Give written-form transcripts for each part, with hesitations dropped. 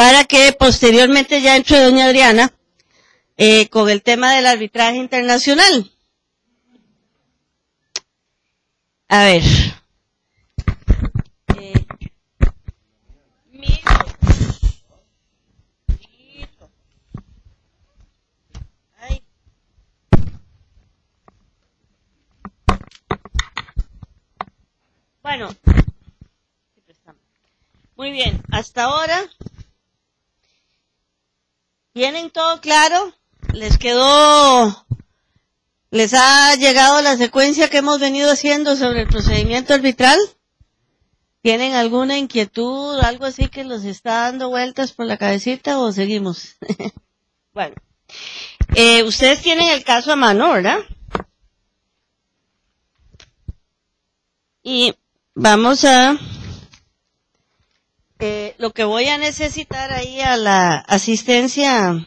para que posteriormente ya entre doña Adriana con el tema del arbitraje internacional. A ver. Bueno, muy bien, hasta ahora, ¿tienen todo claro? ¿Les ha llegado la secuencia que hemos venido haciendo sobre el procedimiento arbitral? ¿Tienen alguna inquietud, algo así que los está dando vueltas por la cabecita o seguimos? Bueno, ustedes tienen el caso a mano, ¿verdad? Y vamos a, lo que voy a necesitar ahí a la asistencia,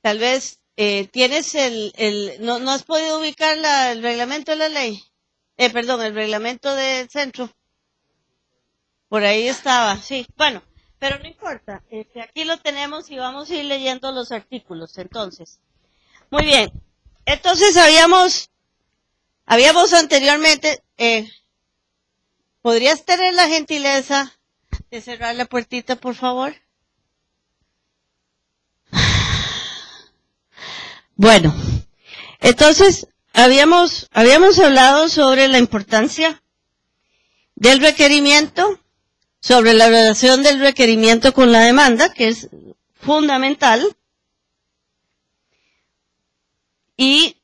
tal vez, tienes no has podido ubicar el reglamento de la ley, perdón, el reglamento del centro, por ahí estaba, sí, bueno. Pero no importa, aquí lo tenemos y vamos a ir leyendo los artículos, entonces. Muy bien, entonces habíamos anteriormente, ¿podrías tener la gentileza de cerrar la puertita, por favor? Bueno, entonces, habíamos hablado sobre la importancia del requerimiento, sobre la relación del requerimiento con la demanda, que es fundamental. Y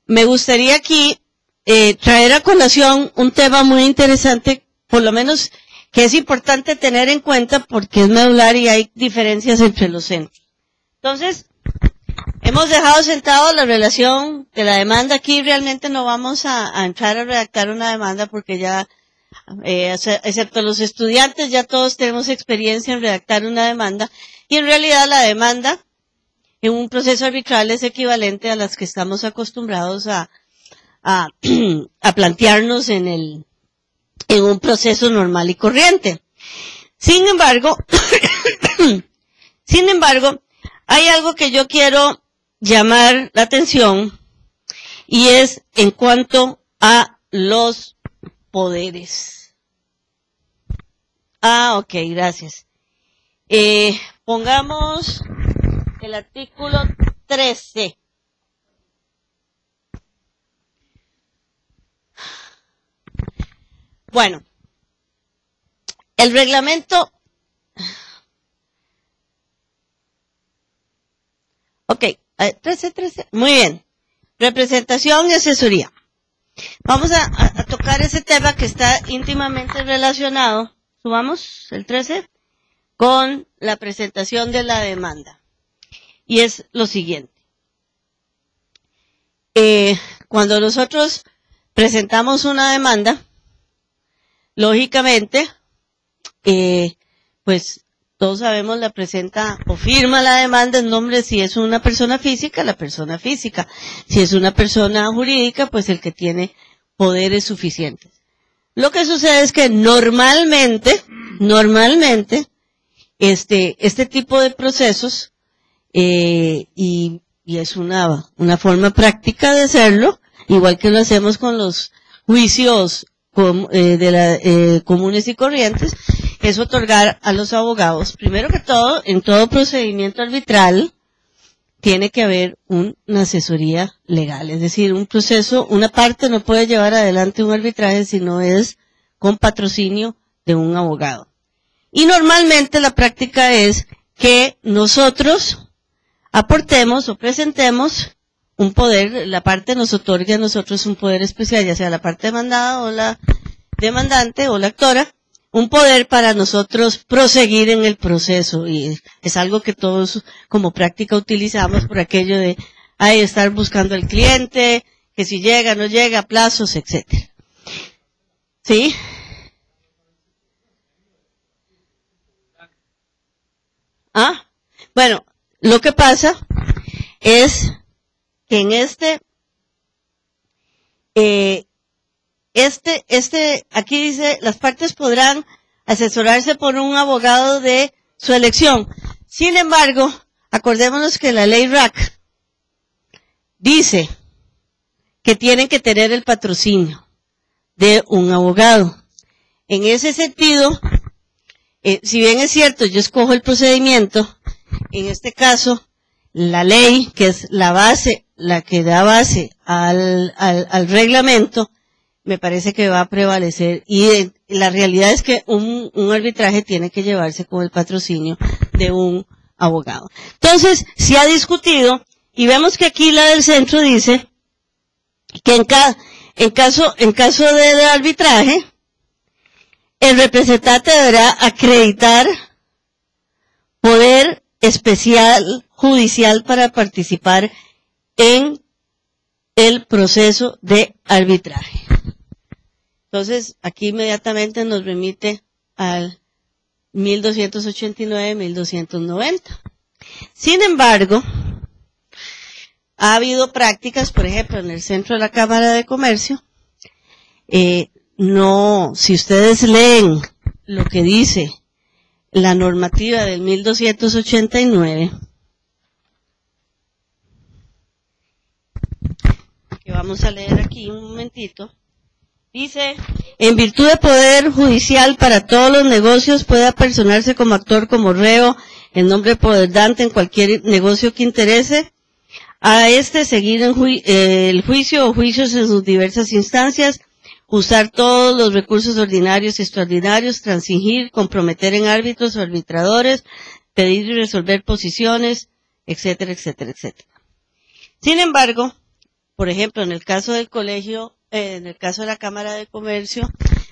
me gustaría aquí traer a colación un tema muy interesante, por lo menos que es importante tener en cuenta porque es medular y hay diferencias entre los centros. Entonces, hemos dejado sentado la relación de la demanda. Aquí realmente no vamos a entrar a redactar una demanda porque ya, excepto los estudiantes, ya todos tenemos experiencia en redactar una demanda. Y en realidad la demanda en un proceso arbitral es equivalente a las que estamos acostumbrados a plantearnos en un proceso normal y corriente. Sin embargo, hay algo que yo quiero llamar la atención y es en cuanto a los poderes. Ok, gracias. Pongamos el artículo 13. Bueno, el reglamento. Ok, 13. Muy bien. Representación y asesoría. Vamos a tocar ese tema que está íntimamente relacionado, subamos el 13, con la presentación de la demanda. Y es lo siguiente. Cuando nosotros presentamos una demanda, lógicamente, pues todos sabemos la presenta o firma la demanda en nombre, si es una persona física, la persona física. Si es una persona jurídica, pues el que tiene poderes suficientes. Lo que sucede es que normalmente, este tipo de procesos, y es una forma práctica de hacerlo, igual que lo hacemos con los juicios comunes y corrientes, es otorgar a los abogados, primero que todo, en todo procedimiento arbitral, tiene que haber una asesoría legal, es decir, un proceso, una parte no puede llevar adelante un arbitraje si no es con patrocinio de un abogado. Y normalmente la práctica es que nosotros aportemos o presentemos un poder, la parte nos otorga a nosotros un poder especial, ya sea la parte demandada o la demandante o la actora, un poder para nosotros proseguir en el proceso, y es algo que todos como práctica utilizamos por aquello de estar buscando al cliente, que si llega, no llega, plazos, etcétera. ¿Sí? Bueno, lo que pasa es que en aquí dice, las partes podrán asesorarse por un abogado de su elección. Sin embargo, acordémonos que la ley RAC dice que tienen que tener el patrocinio de un abogado. En ese sentido, si bien es cierto, yo escojo el procedimiento, en este caso, la ley, que es la base, la que da base al reglamento, me parece que va a prevalecer. Y la realidad es que un arbitraje tiene que llevarse con el patrocinio de un abogado. Entonces, se ha discutido, y vemos que aquí la del centro dice que en caso del arbitraje, el representante deberá acreditar poder especial judicial para participar en el proceso de arbitraje. Entonces, aquí inmediatamente nos remite al 1289-1290. Sin embargo, ha habido prácticas, por ejemplo, en el centro de la Cámara de Comercio, si ustedes leen lo que dice la normativa del 1289, que vamos a leer aquí un momentito, dice, en virtud de poder judicial para todos los negocios puede apersonarse como actor, como reo, en nombre poderdante en cualquier negocio que interese, a seguir el juicio o juicios en sus diversas instancias, usar todos los recursos ordinarios y extraordinarios, transigir, comprometer en árbitros o arbitradores, pedir y resolver posiciones, etcétera, etcétera, etcétera. Sin embargo, por ejemplo, en el caso del colegio, en el caso de la Cámara de Comercio,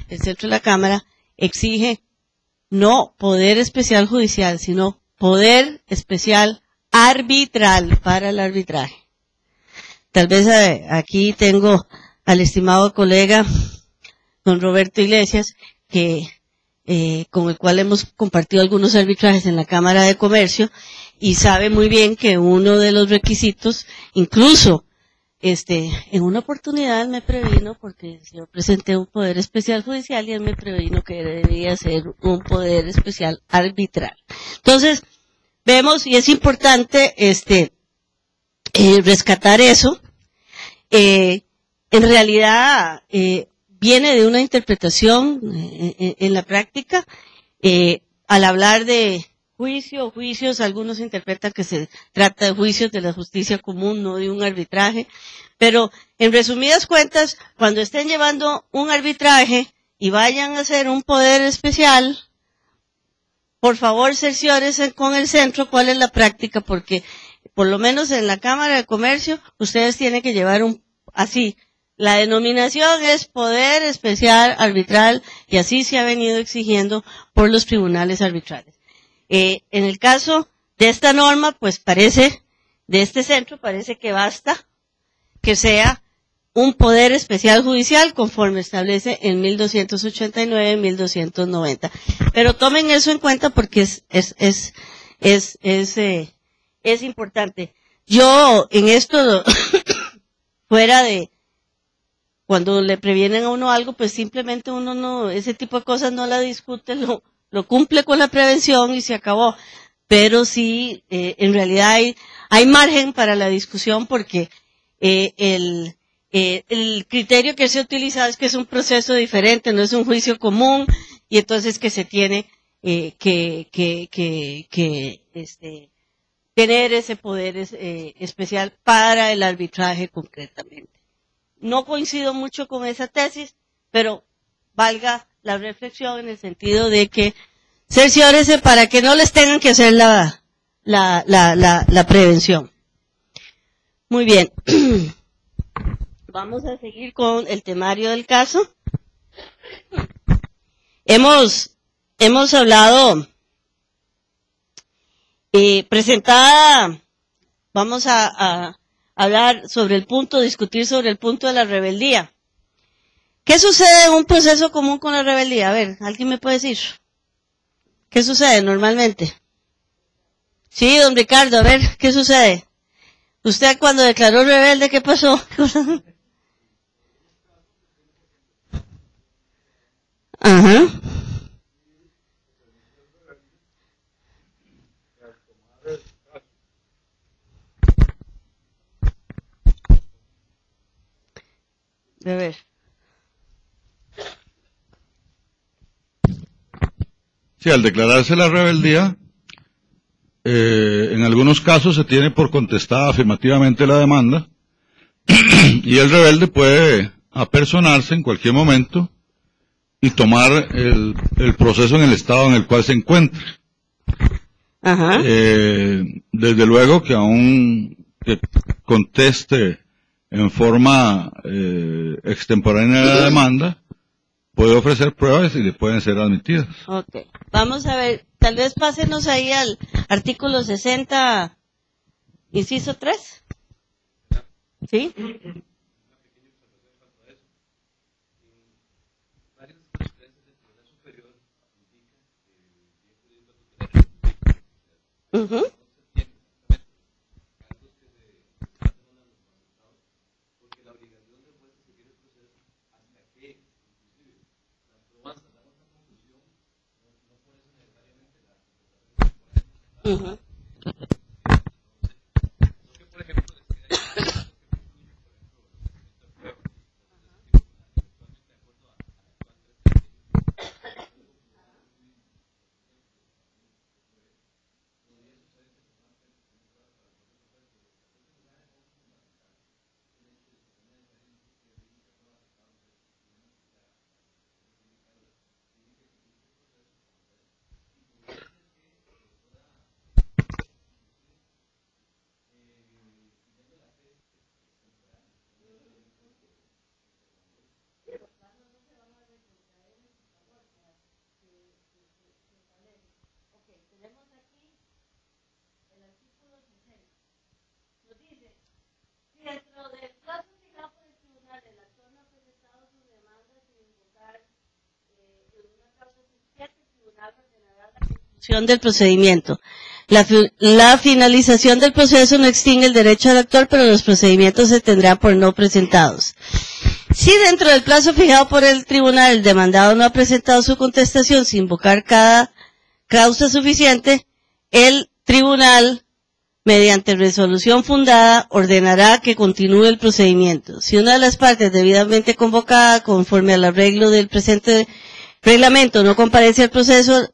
el centro de la Cámara exige no poder especial judicial, sino poder especial arbitral para el arbitraje. Tal vez aquí tengo al estimado colega don Roberto Iglesias, con el cual hemos compartido algunos arbitrajes en la Cámara de Comercio, y sabe muy bien que uno de los requisitos, incluso, en una oportunidad me previno, porque yo presenté un poder especial judicial y él me previno que debía ser un poder especial arbitral. Entonces, vemos, y es importante, rescatar eso. En realidad, viene de una interpretación en la práctica. Al hablar de juicios, algunos interpretan que se trata de juicios de la justicia común, no de un arbitraje. Pero, en resumidas cuentas, cuando estén llevando un arbitraje y vayan a hacer un poder especial, por favor, cerciórense con el centro cuál es la práctica, porque por lo menos en la Cámara de Comercio, ustedes tienen que llevar así. La denominación es poder especial arbitral, y así se ha venido exigiendo por los tribunales arbitrales. En el caso de esta norma, pues de este centro, parece que basta que sea un poder especial judicial conforme establece en 1289-1290. Pero tomen eso en cuenta porque es importante. Yo, en esto, fuera de, cuando le previenen a uno algo, pues simplemente uno no, ese tipo de cosas no la discute, lo cumple con la prevención y se acabó. Pero sí, en realidad hay margen para la discusión, porque el criterio que se ha utilizado es que es un proceso diferente, no es un juicio común, y entonces que se tiene tener ese poder especial para el arbitraje concretamente. No coincido mucho con esa tesis, pero valga la reflexión en el sentido de que cerciórense para que no les tengan que hacer la prevención. Muy bien. Vamos a seguir con el temario del caso. Hemos hablado, vamos a hablar sobre discutir sobre el punto de la rebeldía. ¿Qué sucede en un proceso común con la rebeldía? A ver, ¿alguien me puede decir? ¿Qué sucede normalmente? Sí, don Ricardo, a ver, ¿qué sucede? ¿Usted cuando declaró rebelde, qué pasó? Ajá. A ver. Sí, al declararse la rebeldía, en algunos casos se tiene por contestada afirmativamente la demanda y el rebelde puede apersonarse en cualquier momento y tomar el proceso en el estado en el cual se encuentre. Ajá. Desde luego que aún que conteste en forma extemporánea la demanda, puede ofrecer pruebas y le pueden ser admitidas. Ok. Vamos a ver, tal vez pásenos ahí al artículo 60, inciso 3. ¿Sí? Uh-huh. Uh-huh. Dentro del plazo fijado por el tribunal, el actor no ha presentado su demanda sin invocar en una causa suficiente, el tribunal ordenará la conclusión del procedimiento. La finalización del proceso no extingue el derecho del actor, pero los procedimientos se tendrán por no presentados. Si dentro del plazo fijado por el tribunal el demandado no ha presentado su contestación sin invocar cada causa suficiente, el tribunal, mediante resolución fundada, ordenará que continúe el procedimiento. Si una de las partes debidamente convocada conforme al arreglo del presente reglamento no comparece al proceso,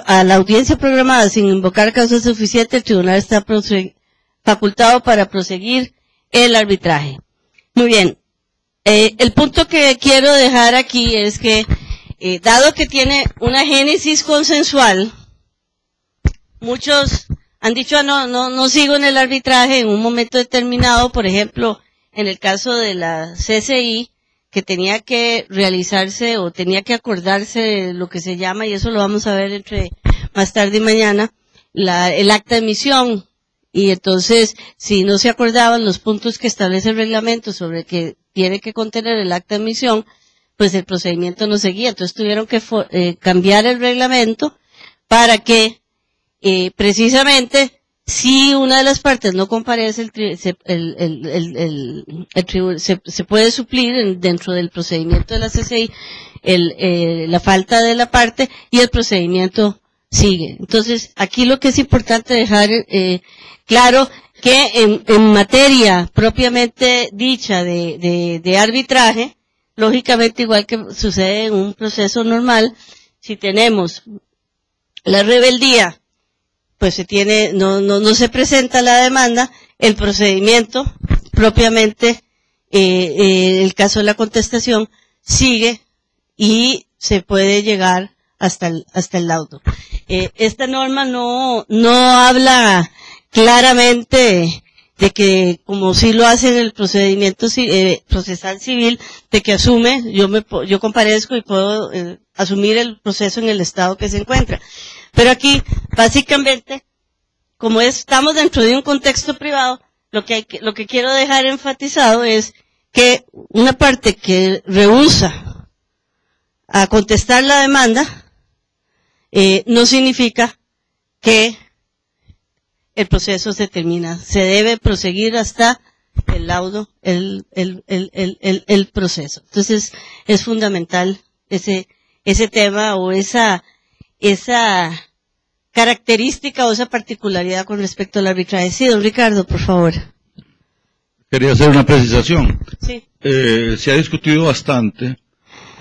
a la audiencia programada sin invocar causa suficiente, el tribunal está facultado para proseguir el arbitraje. Muy bien. El punto que quiero dejar aquí es que, dado que tiene una génesis consensual, muchos han dicho, no sigo en el arbitraje en un momento determinado, por ejemplo, en el caso de la CCI, que tenía que realizarse o tenía que acordarse lo que se llama, y eso lo vamos a ver entre más tarde y mañana, el acta de emisión. Y entonces, si no se acordaban los puntos que establece el reglamento sobre que tiene que contener el acta de emisión, pues el procedimiento no seguía. Entonces tuvieron que cambiar el reglamento para que precisamente, si una de las partes no comparece, se puede suplir dentro del procedimiento de la CCI la falta de la parte y el procedimiento sigue. Entonces, aquí lo que es importante dejar claro que en materia propiamente dicha de arbitraje, lógicamente igual que sucede en un proceso normal, si tenemos la rebeldía, pues no se presenta la demanda, el procedimiento propiamente, el caso de la contestación, sigue y se puede llegar hasta el laudo. Esta norma no habla claramente de que, como sí lo hace en el procedimiento procesal civil, de que asume, yo comparezco y puedo asumir el proceso en el estado que se encuentra. Pero aquí, básicamente, como estamos dentro de un contexto privado, lo que quiero dejar enfatizado es que una parte que rehúsa a contestar la demanda, no significa que el proceso se termina. Se debe proseguir hasta el laudo, el proceso. Entonces, es fundamental ese tema o esa característica o esa particularidad con respecto al arbitraje. Sí, don Ricardo, por favor. Quería hacer una precisación. Sí. Se ha discutido bastante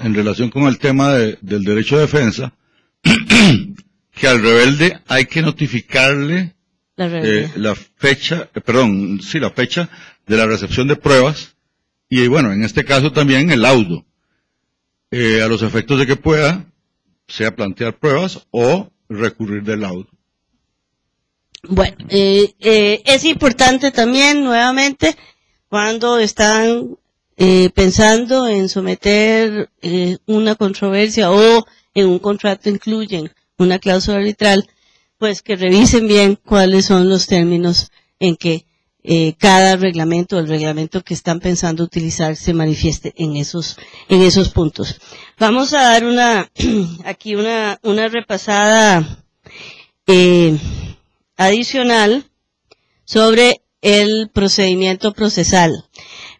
en relación con el tema del derecho de defensa, que al rebelde hay que notificarle la fecha de la recepción de pruebas, y bueno, en este caso también el laudo, a los efectos de que pueda, sea plantear pruebas o recurrir del laudo. Bueno, es importante también, nuevamente, cuando están pensando en someter una controversia o en un contrato incluyen una cláusula arbitral, pues que revisen bien cuáles son los términos en que cada reglamento, el reglamento que están pensando utilizar, se manifieste en esos puntos. Vamos a dar aquí una repasada adicional sobre el procedimiento procesal.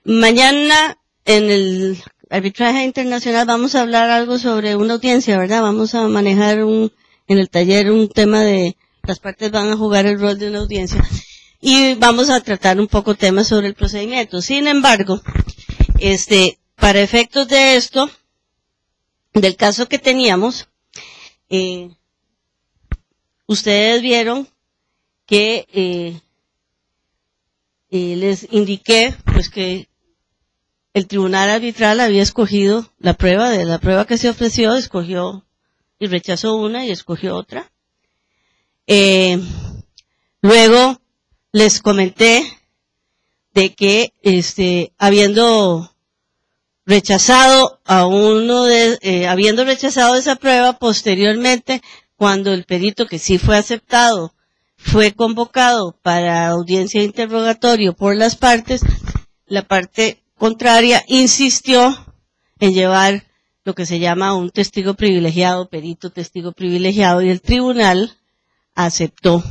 Mañana en el arbitraje internacional vamos a hablar algo sobre una audiencia, ¿verdad? Vamos a manejar en el taller un tema de las partes van a jugar el rol de una audiencia y vamos a tratar un poco temas sobre el procedimiento. Sin embargo, para efectos de esto, del caso que teníamos, ustedes vieron que les indiqué pues que el tribunal arbitral había escogido la prueba que se ofreció, escogió y rechazó una y escogió otra. Luego les comenté de que habiendo rechazado esa prueba, posteriormente, cuando el perito que sí fue aceptado fue convocado para audiencia de interrogatorio por las partes, la parte contraria insistió en llevar lo que se llama un testigo privilegiado, perito testigo privilegiado, y el tribunal aceptó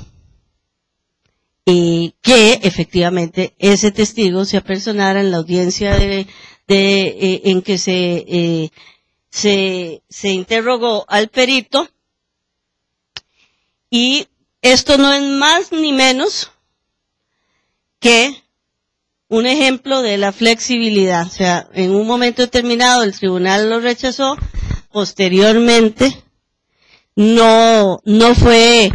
que efectivamente ese testigo se apersonara en la audiencia en que se interrogó al perito, y esto no es más ni menos que un ejemplo de la flexibilidad. O sea, en un momento determinado el tribunal lo rechazó, posteriormente no fue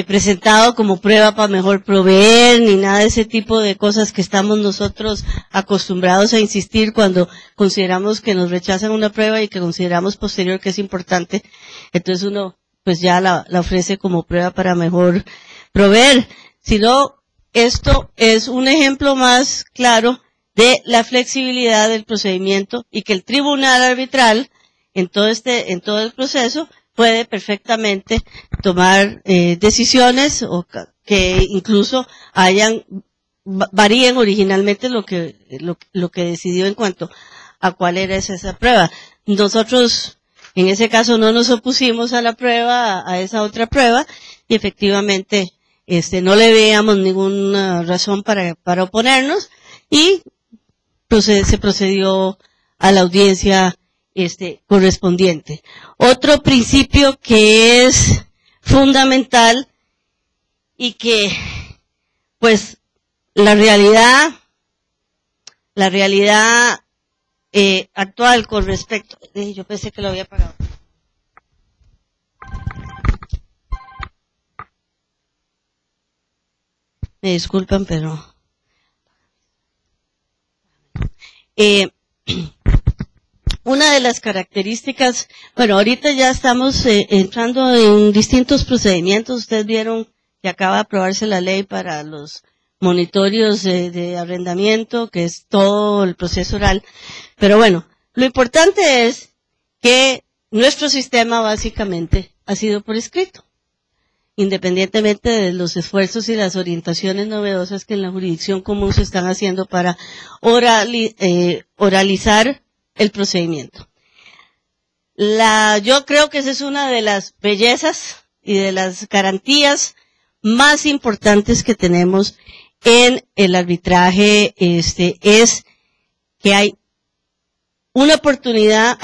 presentado como prueba para mejor proveer, ni nada de ese tipo de cosas que estamos nosotros acostumbrados a insistir cuando consideramos que nos rechazan una prueba y que consideramos posterior que es importante. Entonces uno pues ya la ofrece como prueba para mejor proveer. Sino, esto es un ejemplo más claro de la flexibilidad del procedimiento y que el tribunal arbitral en todo el proceso puede perfectamente tomar decisiones o que incluso varíen originalmente lo que decidió en cuanto a cuál era esa prueba. Nosotros en ese caso no nos opusimos a la prueba, a esa otra prueba, y efectivamente no le veíamos ninguna razón para oponernos, y se procedió a la audiencia correspondiente. Otro principio que es fundamental y que pues la realidad actual con respecto, yo pensé que lo había apagado. Me disculpan, pero una de las características, bueno, ahorita ya estamos entrando en distintos procedimientos. Ustedes vieron que acaba de aprobarse la ley para los monitorios de arrendamiento, que es todo el proceso oral. Pero bueno, lo importante es que nuestro sistema básicamente ha sido por escrito, independientemente de los esfuerzos y las orientaciones novedosas que en la jurisdicción común se están haciendo para oralizar el procedimiento. Yo creo que esa es una de las bellezas y de las garantías más importantes que tenemos en el arbitraje, es que hay una oportunidad,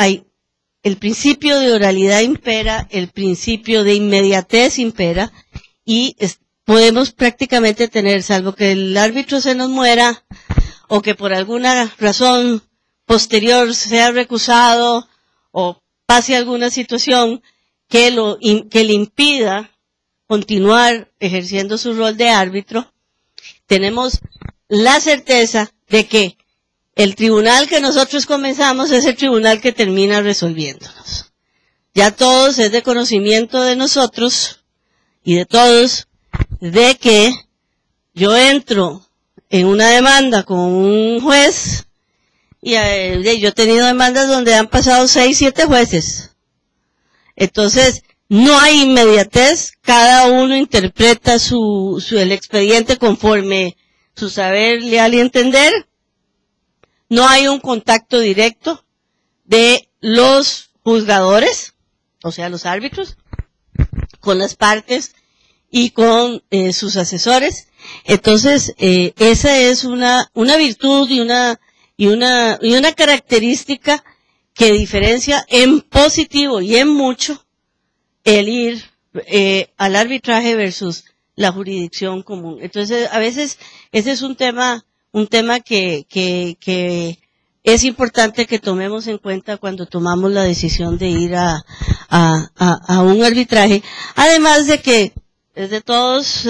el principio de oralidad impera, el principio de inmediatez impera, y podemos prácticamente tener, salvo que el árbitro se nos muera, o que por alguna razón posterior sea recusado, o pase alguna situación que le impida continuar ejerciendo su rol de árbitro, tenemos la certeza de que el tribunal que nosotros comenzamos es el tribunal que termina resolviéndonos. Ya todos es de conocimiento de nosotros y de todos de que yo entro en una demanda con un juez y yo he tenido demandas donde han pasado 6, 7 jueces. Entonces, no hay inmediatez, cada uno interpreta el expediente conforme su saber, leal y entender. No hay un contacto directo de los juzgadores, o sea, los árbitros, con las partes y con sus asesores. Entonces, esa es una virtud y una característica que diferencia en positivo y en mucho el ir al arbitraje versus la jurisdicción común. Entonces, a veces ese es un tema que es importante que tomemos en cuenta cuando tomamos la decisión de ir a un arbitraje. Además de que es de todos,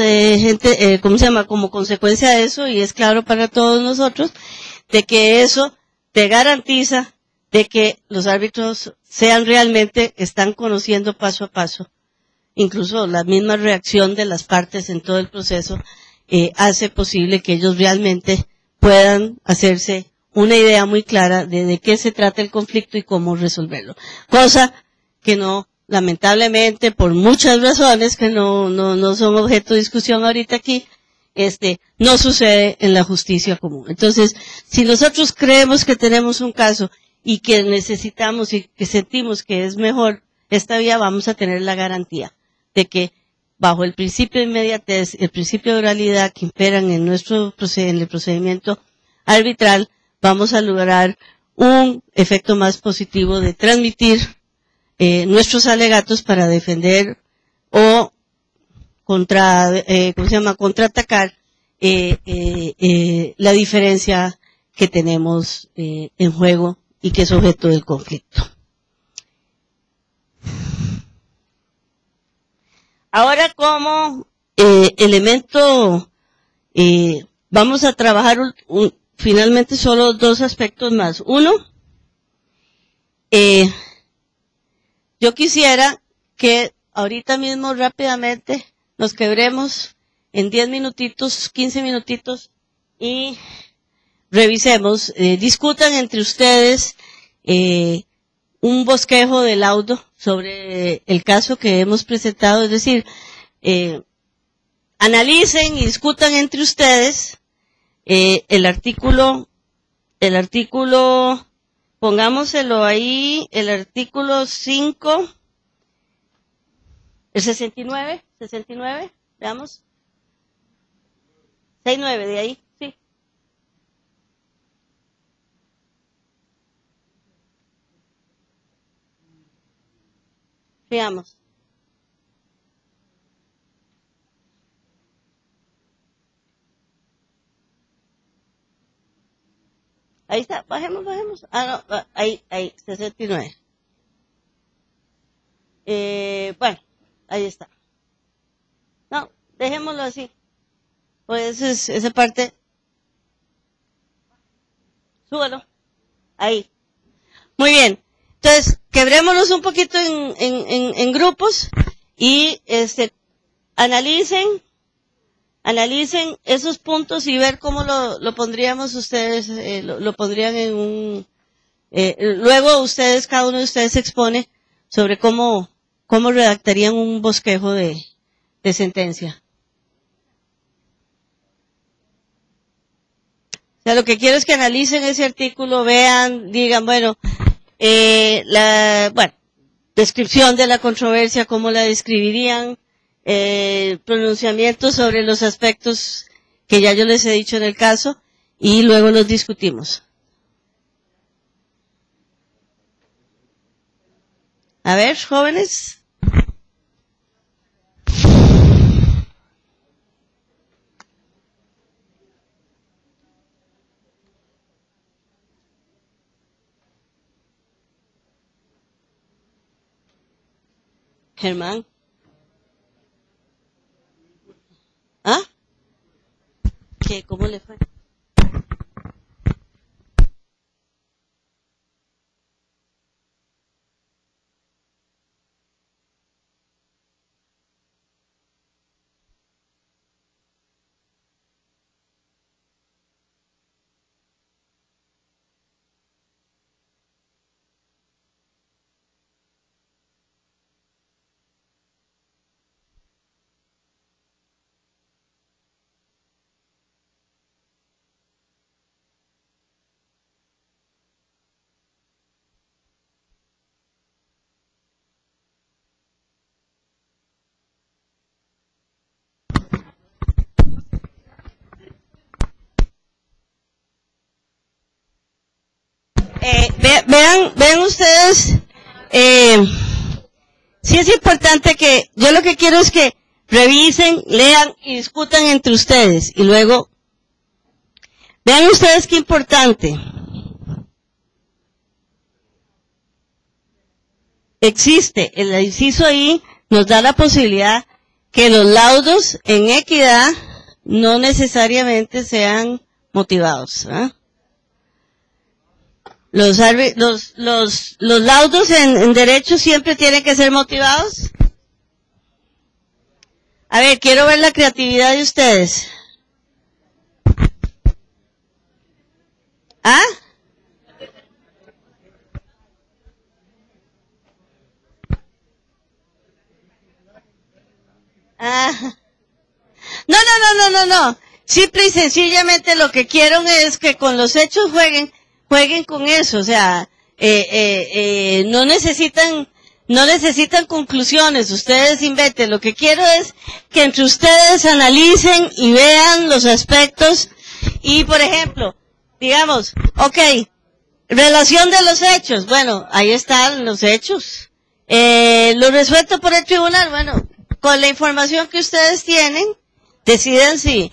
como consecuencia de eso, y es claro para todos nosotros, de que eso te garantiza de que los árbitros están conociendo paso a paso. Incluso la misma reacción de las partes en todo el proceso hace posible que ellos realmente puedan hacerse una idea muy clara de qué se trata el conflicto y cómo resolverlo. Cosa que no, lamentablemente, por muchas razones que no son objeto de discusión ahorita aquí, no sucede en la justicia común. Entonces, si nosotros creemos que tenemos un caso y que necesitamos y que sentimos que es mejor esta vía, vamos a tener la garantía de que bajo el principio de inmediatez, el principio de oralidad que imperan en el procedimiento arbitral, vamos a lograr un efecto más positivo de transmitir nuestros alegatos para defender o contraatacar la diferencia que tenemos en juego y que es objeto del conflicto. Ahora, como elemento, vamos a trabajar finalmente solo 2 aspectos más. Uno, yo quisiera que ahorita mismo rápidamente nos quebremos en 10 minutitos, 15 minutitos y revisemos, discutan entre ustedes un bosquejo de laudo sobre el caso que hemos presentado, es decir, analicen y discutan entre ustedes el artículo, pongámoselo ahí, el artículo 5, el 69, veamos, 69 de ahí. Veamos. Ahí está, bajemos. Ah, no, ahí, 69. Bueno, ahí está. No, dejémoslo así. Pues esa parte. Súbalo. Ahí. Muy bien. Entonces, quebrémonos un poquito en grupos y analicen esos puntos y ver cómo lo pondríamos ustedes, lo pondrían en un, luego ustedes, cada uno de ustedes expone sobre cómo redactarían un bosquejo de sentencia. O sea, lo que quiero es que analicen ese artículo, vean, digan, bueno, descripción de la controversia, cómo la describirían, pronunciamientos sobre los aspectos que ya yo les he dicho en el caso y luego los discutimos. A ver, jóvenes. Germán. ¿Ah? ¿Qué? ¿Cómo le fue? Vean ustedes, sí es importante que, yo lo que quiero es que revisen, lean y discutan entre ustedes, y luego, vean ustedes qué importante. Existe, el inciso ahí nos da la posibilidad que los laudos en equidad no necesariamente sean motivados, ¿eh? Los laudos en derecho siempre tienen que ser motivados. A ver, quiero ver la creatividad de ustedes. ¿Ah? Ah. No. Simple y sencillamente lo que quiero es que con los hechos jueguen con eso, o sea, no necesitan conclusiones, ustedes inventen. Lo que quiero es que entre ustedes analicen y vean los aspectos y, por ejemplo, digamos, relación de los hechos, bueno, ahí están los hechos. Lo resuelto por el tribunal, bueno, con la información que ustedes tienen, deciden si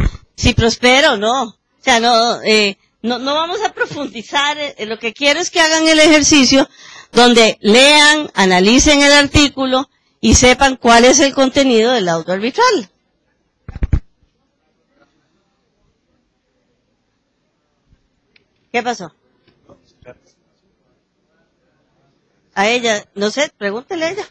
prospera o no. O sea, no vamos a profundizar. Lo que quiero es que hagan el ejercicio donde lean, analicen el artículo y sepan cuál es el contenido del laudo arbitral. ¿Qué pasó? A ella, no sé, pregúntele a ella.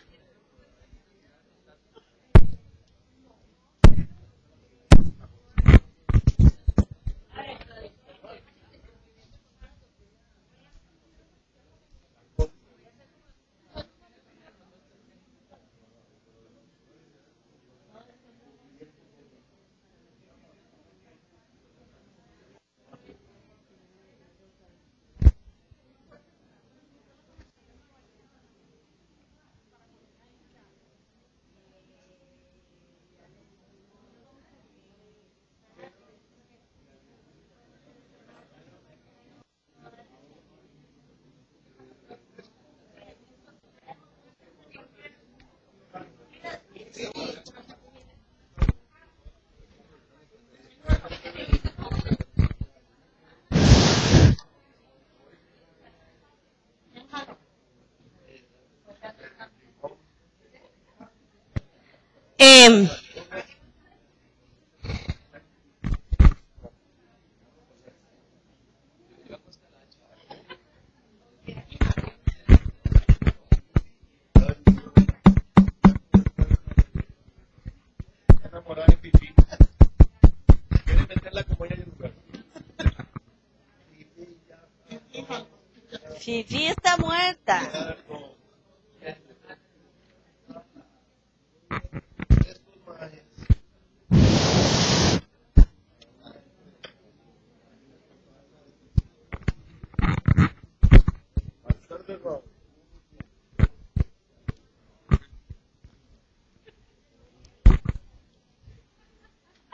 Fifi está muerta.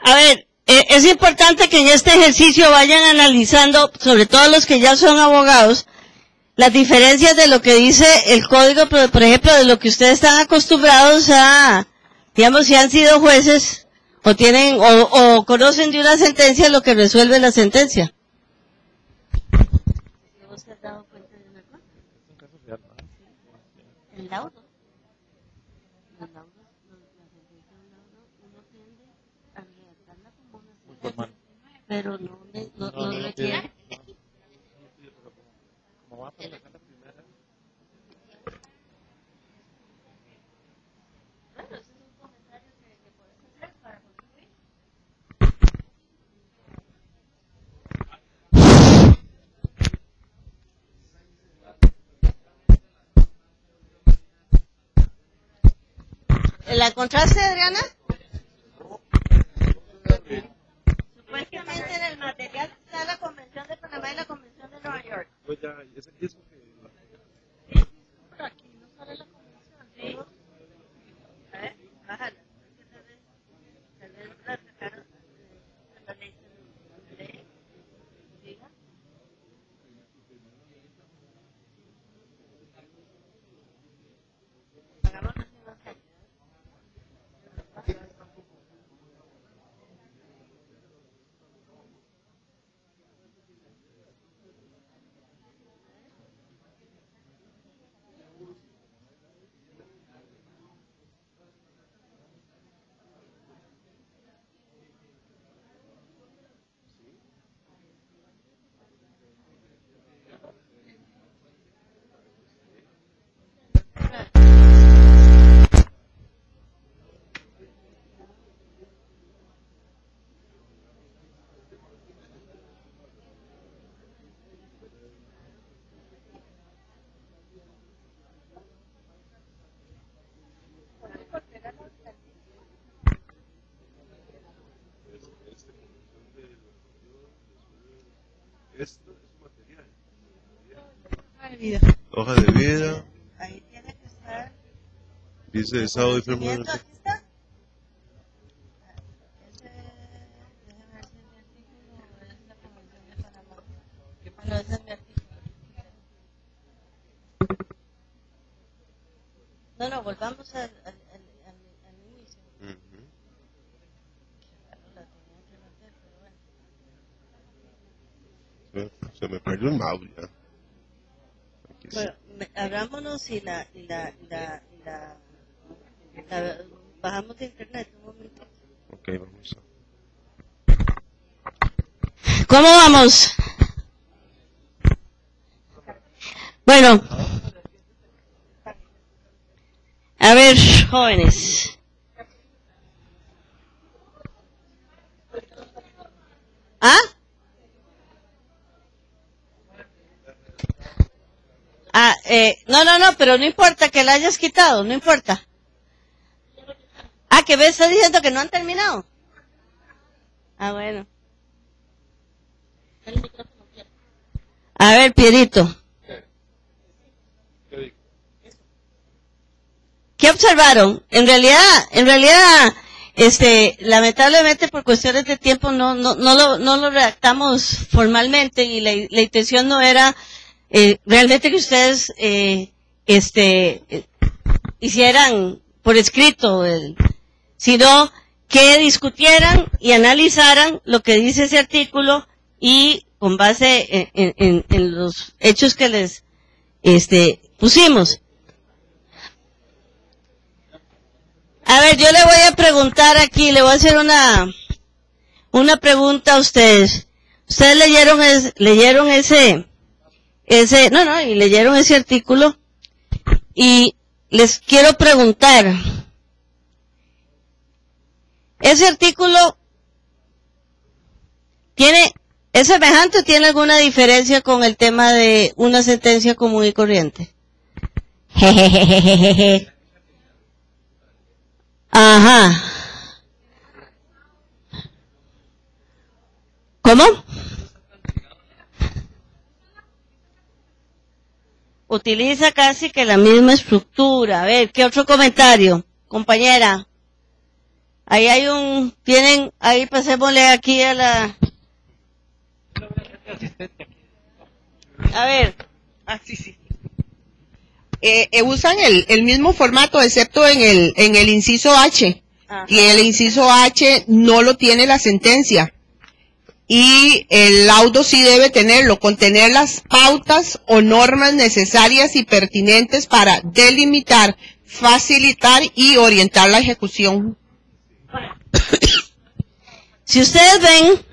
A ver, es importante que en este ejercicio vayan analizando, sobre todo los que ya son abogados, las diferencias de lo que dice el código, por ejemplo, de lo que ustedes están acostumbrados a, digamos, si han sido jueces o tienen o conocen de una sentencia lo que resuelve la sentencia. ¿Vos te has dado cuenta de una cosa? El laudo. Los laudos, la sentencia de un laudo, uno tiende a redactarla como una sentencia, pero no requiere. Como va a presentar la primera. Bueno, ese es un comentario que puedes hacer para construir. ¿La encontraste, Adriana? Supuestamente en el material está la Convención de Panamá y la Convención de Nueva York. Pues ya, eso que... Sí, por aquí no sale la convención. Sí. A ver, bájala. Tal vez la sacaron de la ley de... Diga. Hagámoslo así, no sé. Esto es material. Vida. Hoja de vida. Ahí tiene que estar. Dice estado de enfermo. Aquí está. Ese, déjame ver si es mi artículo o es la Convención de Panamá. No, ese es mi artículo. No, volvamos al inicio. Claro, la tenía que meter, pero bueno. Se me perdió el mouse ya. Aquí sí. Bueno, abrámonos y la bajamos de internet un momento. Ok, vamos a... ¿Cómo vamos? Bueno, a ver, jóvenes. ¿Ah? No, pero no importa que la hayas quitado, no importa. Ah, que me estás diciendo que no han terminado. Ah, bueno. A ver, Pierito. ¿Qué observaron? En realidad, lamentablemente por cuestiones de tiempo no lo redactamos formalmente y la intención no era realmente que ustedes hicieran por escrito, sino que discutieran y analizaran lo que dice ese artículo y con base en los hechos que les pusimos. A ver, yo le voy a preguntar aquí, le voy a hacer una pregunta a ustedes. Ustedes leyeron ese artículo y les quiero preguntar, ¿ese artículo es semejante o tiene alguna diferencia con el tema de una sentencia común y corriente? Jejejejeje. Ajá. ¿Cómo? Utiliza casi que la misma estructura. A ver, ¿qué otro comentario? Compañera. Ahí hay ahí pasémosle aquí a la... A ver. Ah, sí. Usan el mismo formato, excepto en el inciso H. Ajá. Y el inciso H no lo tiene la sentencia. Y el laudo sí debe tenerlo, contener las pautas o normas necesarias y pertinentes para delimitar, facilitar y orientar la ejecución. Si ustedes ven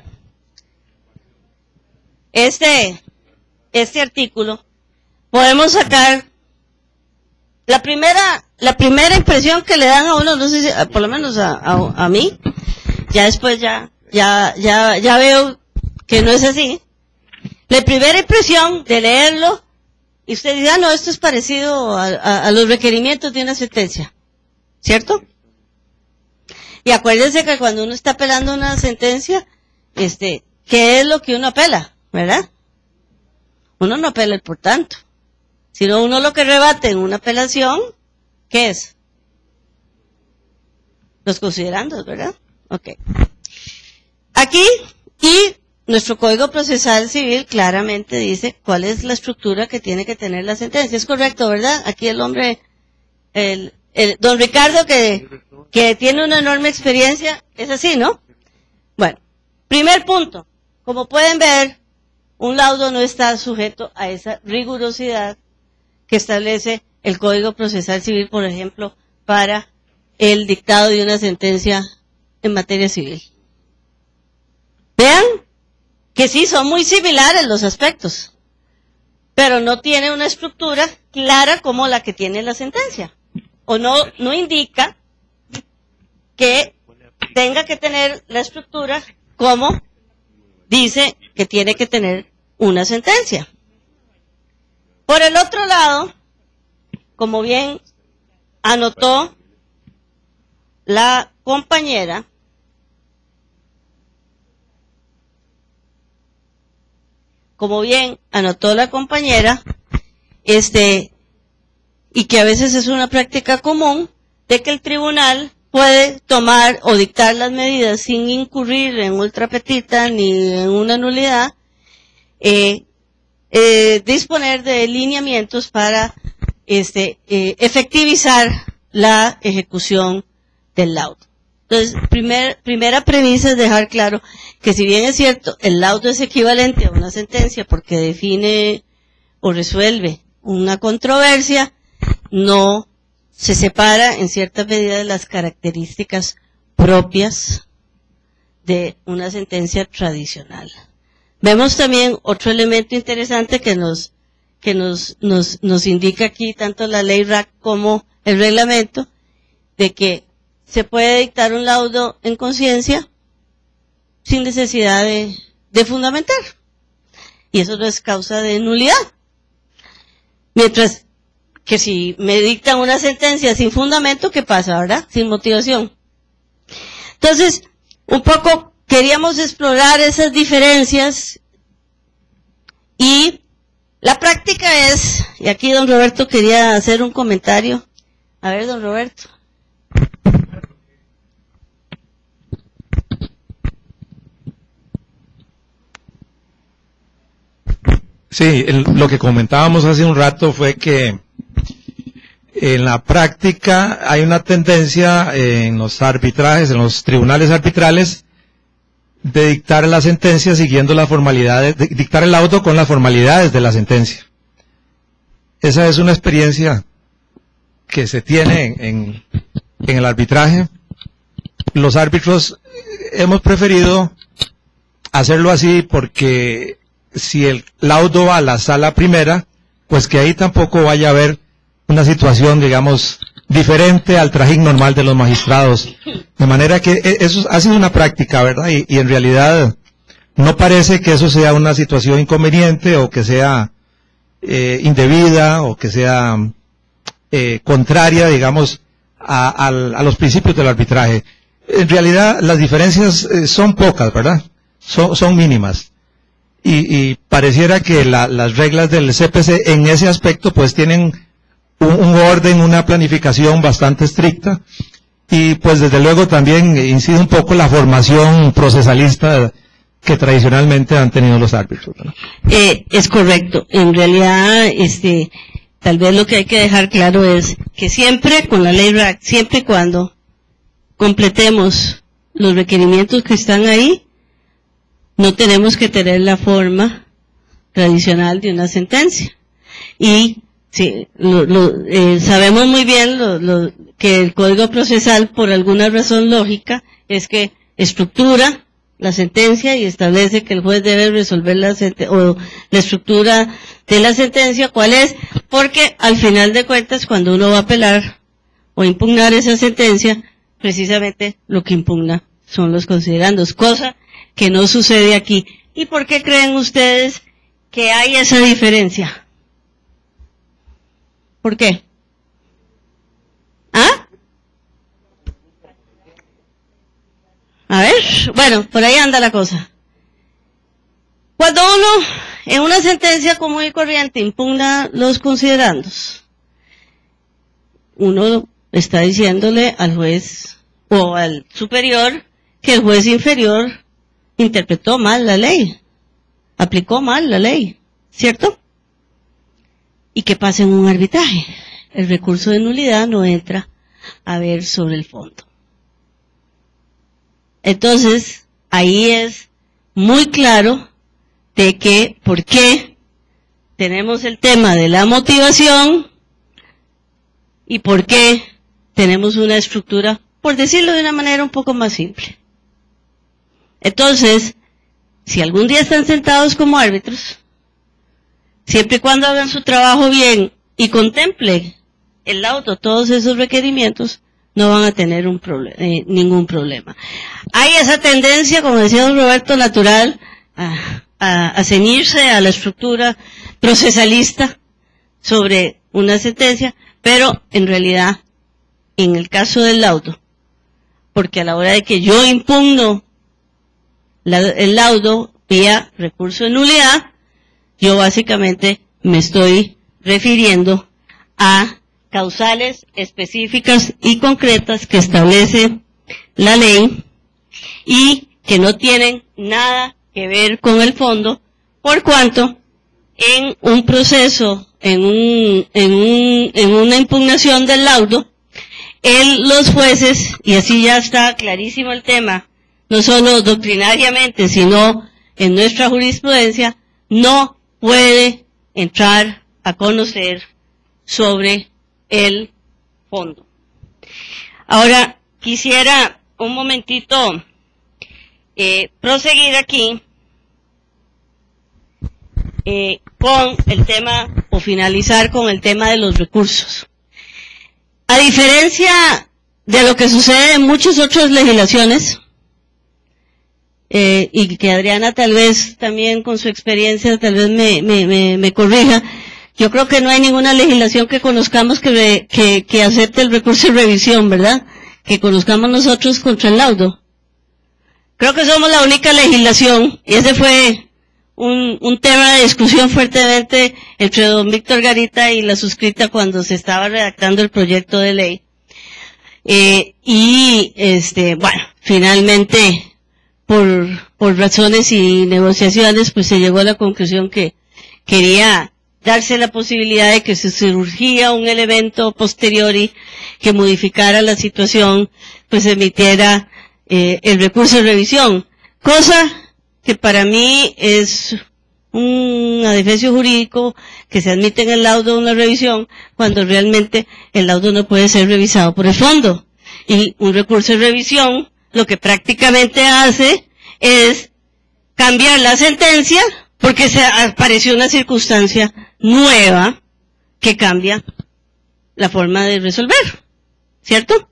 este artículo, podemos sacar la primera impresión que le dan a uno, no sé si, por lo menos a mí, ya después ya veo que no es así. La primera impresión de leerlo, y usted dice, no, esto es parecido a los requerimientos de una sentencia, ¿cierto? Y acuérdense que cuando uno está apelando una sentencia, ¿qué es lo que uno apela? ¿Verdad? Uno no apela el por tanto, sino uno lo que rebate en una apelación, ¿qué es? Los considerandos, ¿verdad? Ok. Aquí, y nuestro Código Procesal Civil claramente dice cuál es la estructura que tiene que tener la sentencia. Es correcto, ¿verdad? Aquí el hombre, don Ricardo, que tiene una enorme experiencia, es así, ¿no? Bueno, primer punto. Como pueden ver, un laudo no está sujeto a esa rigurosidad que establece el Código Procesal Civil, por ejemplo, para el dictado de una sentencia en materia civil. Vean que sí, son muy similares los aspectos, pero no tiene una estructura clara como la que tiene la sentencia. O no indica que tenga que tener la estructura como dice que tiene que tener una sentencia. Por el otro lado, como bien anotó la compañera, y que a veces es una práctica común, de que el tribunal puede tomar o dictar las medidas sin incurrir en ultra petita ni en una nulidad, disponer de lineamientos para efectivizar la ejecución del laudo. Entonces, primera premisa es dejar claro que si bien es cierto, el laudo es equivalente a una sentencia porque define o resuelve una controversia, no se separa en cierta medida de las características propias de una sentencia tradicional. Vemos también otro elemento interesante que nos indica aquí tanto la ley RAC como el reglamento, de que se puede dictar un laudo en conciencia sin necesidad de fundamentar. Y eso no es causa de nulidad. Mientras que si me dictan una sentencia sin fundamento, ¿qué pasa, verdad? Sin motivación. Entonces, un poco queríamos explorar esas diferencias y la práctica es, y aquí don Roberto quería hacer un comentario. A ver, don Roberto. Sí, lo que comentábamos hace un rato fue que en la práctica hay una tendencia en los arbitrajes, en los tribunales arbitrales, de dictar la sentencia siguiendo las formalidades, de dictar el laudo con las formalidades de la sentencia. Esa es una experiencia que se tiene en el arbitraje. Los árbitros hemos preferido hacerlo así porque si el laudo va a la sala primera, pues que ahí tampoco vaya a haber una situación, digamos, diferente al trajín normal de los magistrados. De manera que eso ha sido una práctica, ¿verdad? Y en realidad no parece que eso sea una situación inconveniente o que sea indebida o que sea contraria, digamos, a los principios del arbitraje. En realidad las diferencias son pocas, ¿verdad? Son mínimas. Y pareciera que las reglas del CPC en ese aspecto pues tienen un orden, una planificación bastante estricta Y pues desde luego también incide un poco la formación procesalista que tradicionalmente han tenido los árbitros, ¿verdad? Es correcto. En realidad, tal vez lo que hay que dejar claro es que siempre con la ley RAC, siempre y cuando completemos los requerimientos que están ahí, no tenemos que tener la forma tradicional de una sentencia. Y sí, sabemos muy bien que el Código Procesal, por alguna razón lógica, es que estructura la sentencia y establece que el juez debe resolver la estructura de la sentencia, ¿cuál es? Porque al final de cuentas, cuando uno va a apelar o impugnar esa sentencia, precisamente lo que impugna son los considerandos, cosa que no sucede aquí. ¿Y por qué creen ustedes que hay esa diferencia? ¿Por qué? ¿Ah? A ver, bueno, por ahí anda la cosa. Cuando uno, en una sentencia común y corriente, impugna los considerandos, uno está diciéndole al juez o al superior que el juez inferior interpretó mal la ley, aplicó mal la ley, ¿cierto? ¿Y qué pasa en un arbitraje? El recurso de nulidad no entra a ver sobre el fondo. Entonces, ahí es muy claro de que, ¿por qué tenemos el tema de la motivación y por qué tenemos una estructura, por decirlo de una manera un poco más simple? Entonces, si algún día están sentados como árbitros, siempre y cuando hagan su trabajo bien y contemplen el laudo todos esos requerimientos, no van a tener ningún problema. Hay esa tendencia, como decía don Roberto, natural a ceñirse a la estructura procesalista sobre una sentencia, pero en realidad, en el caso del laudo, porque a la hora de que yo impugno el laudo vía recurso de nulidad, yo básicamente me estoy refiriendo a causales específicas y concretas que establece la ley y que no tienen nada que ver con el fondo, por cuanto en un proceso, en una impugnación del laudo, los jueces, y así ya está clarísimo el tema, no solo doctrinariamente, sino en nuestra jurisprudencia, no puede entrar a conocer sobre el fondo. Ahora, quisiera un momentito proseguir aquí con el tema, o finalizar con el tema de los recursos. A diferencia de lo que sucede en muchas otras legislaciones, y que Adriana tal vez también con su experiencia tal vez me corrija, yo creo que no hay ninguna legislación que conozcamos que acepte el recurso de revisión, ¿verdad? Que conozcamos nosotros contra el laudo. Creo que somos la única legislación, y ese fue un tema de discusión fuertemente entre don Víctor Garita y la suscrita cuando se estaba redactando el proyecto de ley. Bueno, finalmente, por razones y negociaciones, pues se llegó a la conclusión que quería darse la posibilidad de que si surgía un elemento posteriori que modificara la situación, pues emitiera el recurso de revisión, cosa que para mí es un adefesio jurídico que se admite en el laudo una revisión cuando realmente el laudo no puede ser revisado por el fondo. Y un recurso de revisión lo que prácticamente hace es cambiar la sentencia porque se apareció una circunstancia nueva que cambia la forma de resolver, ¿cierto?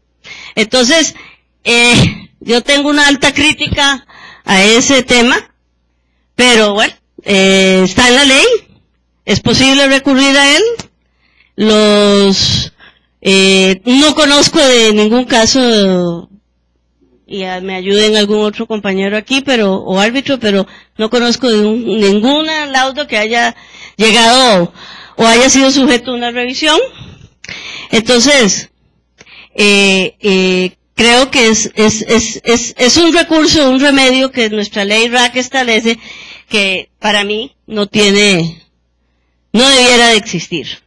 Entonces, yo tengo una alta crítica a ese tema, pero bueno, está en la ley, es posible recurrir a él. No conozco de ningún caso, y me ayuden algún otro compañero aquí, o árbitro, pero no conozco de ningún laudo que haya llegado o haya sido sujeto a una revisión. Entonces, creo que es un recurso, un remedio que nuestra ley RAC establece que para mí no debiera de existir.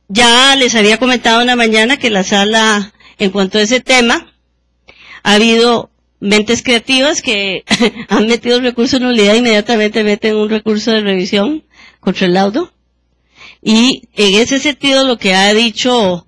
Ya les había comentado una mañana que la sala, en cuanto a ese tema, ha habido mentes creativas que han metido el recurso de nulidad, inmediatamente meten un recurso de revisión contra el laudo. Y en ese sentido lo que ha dicho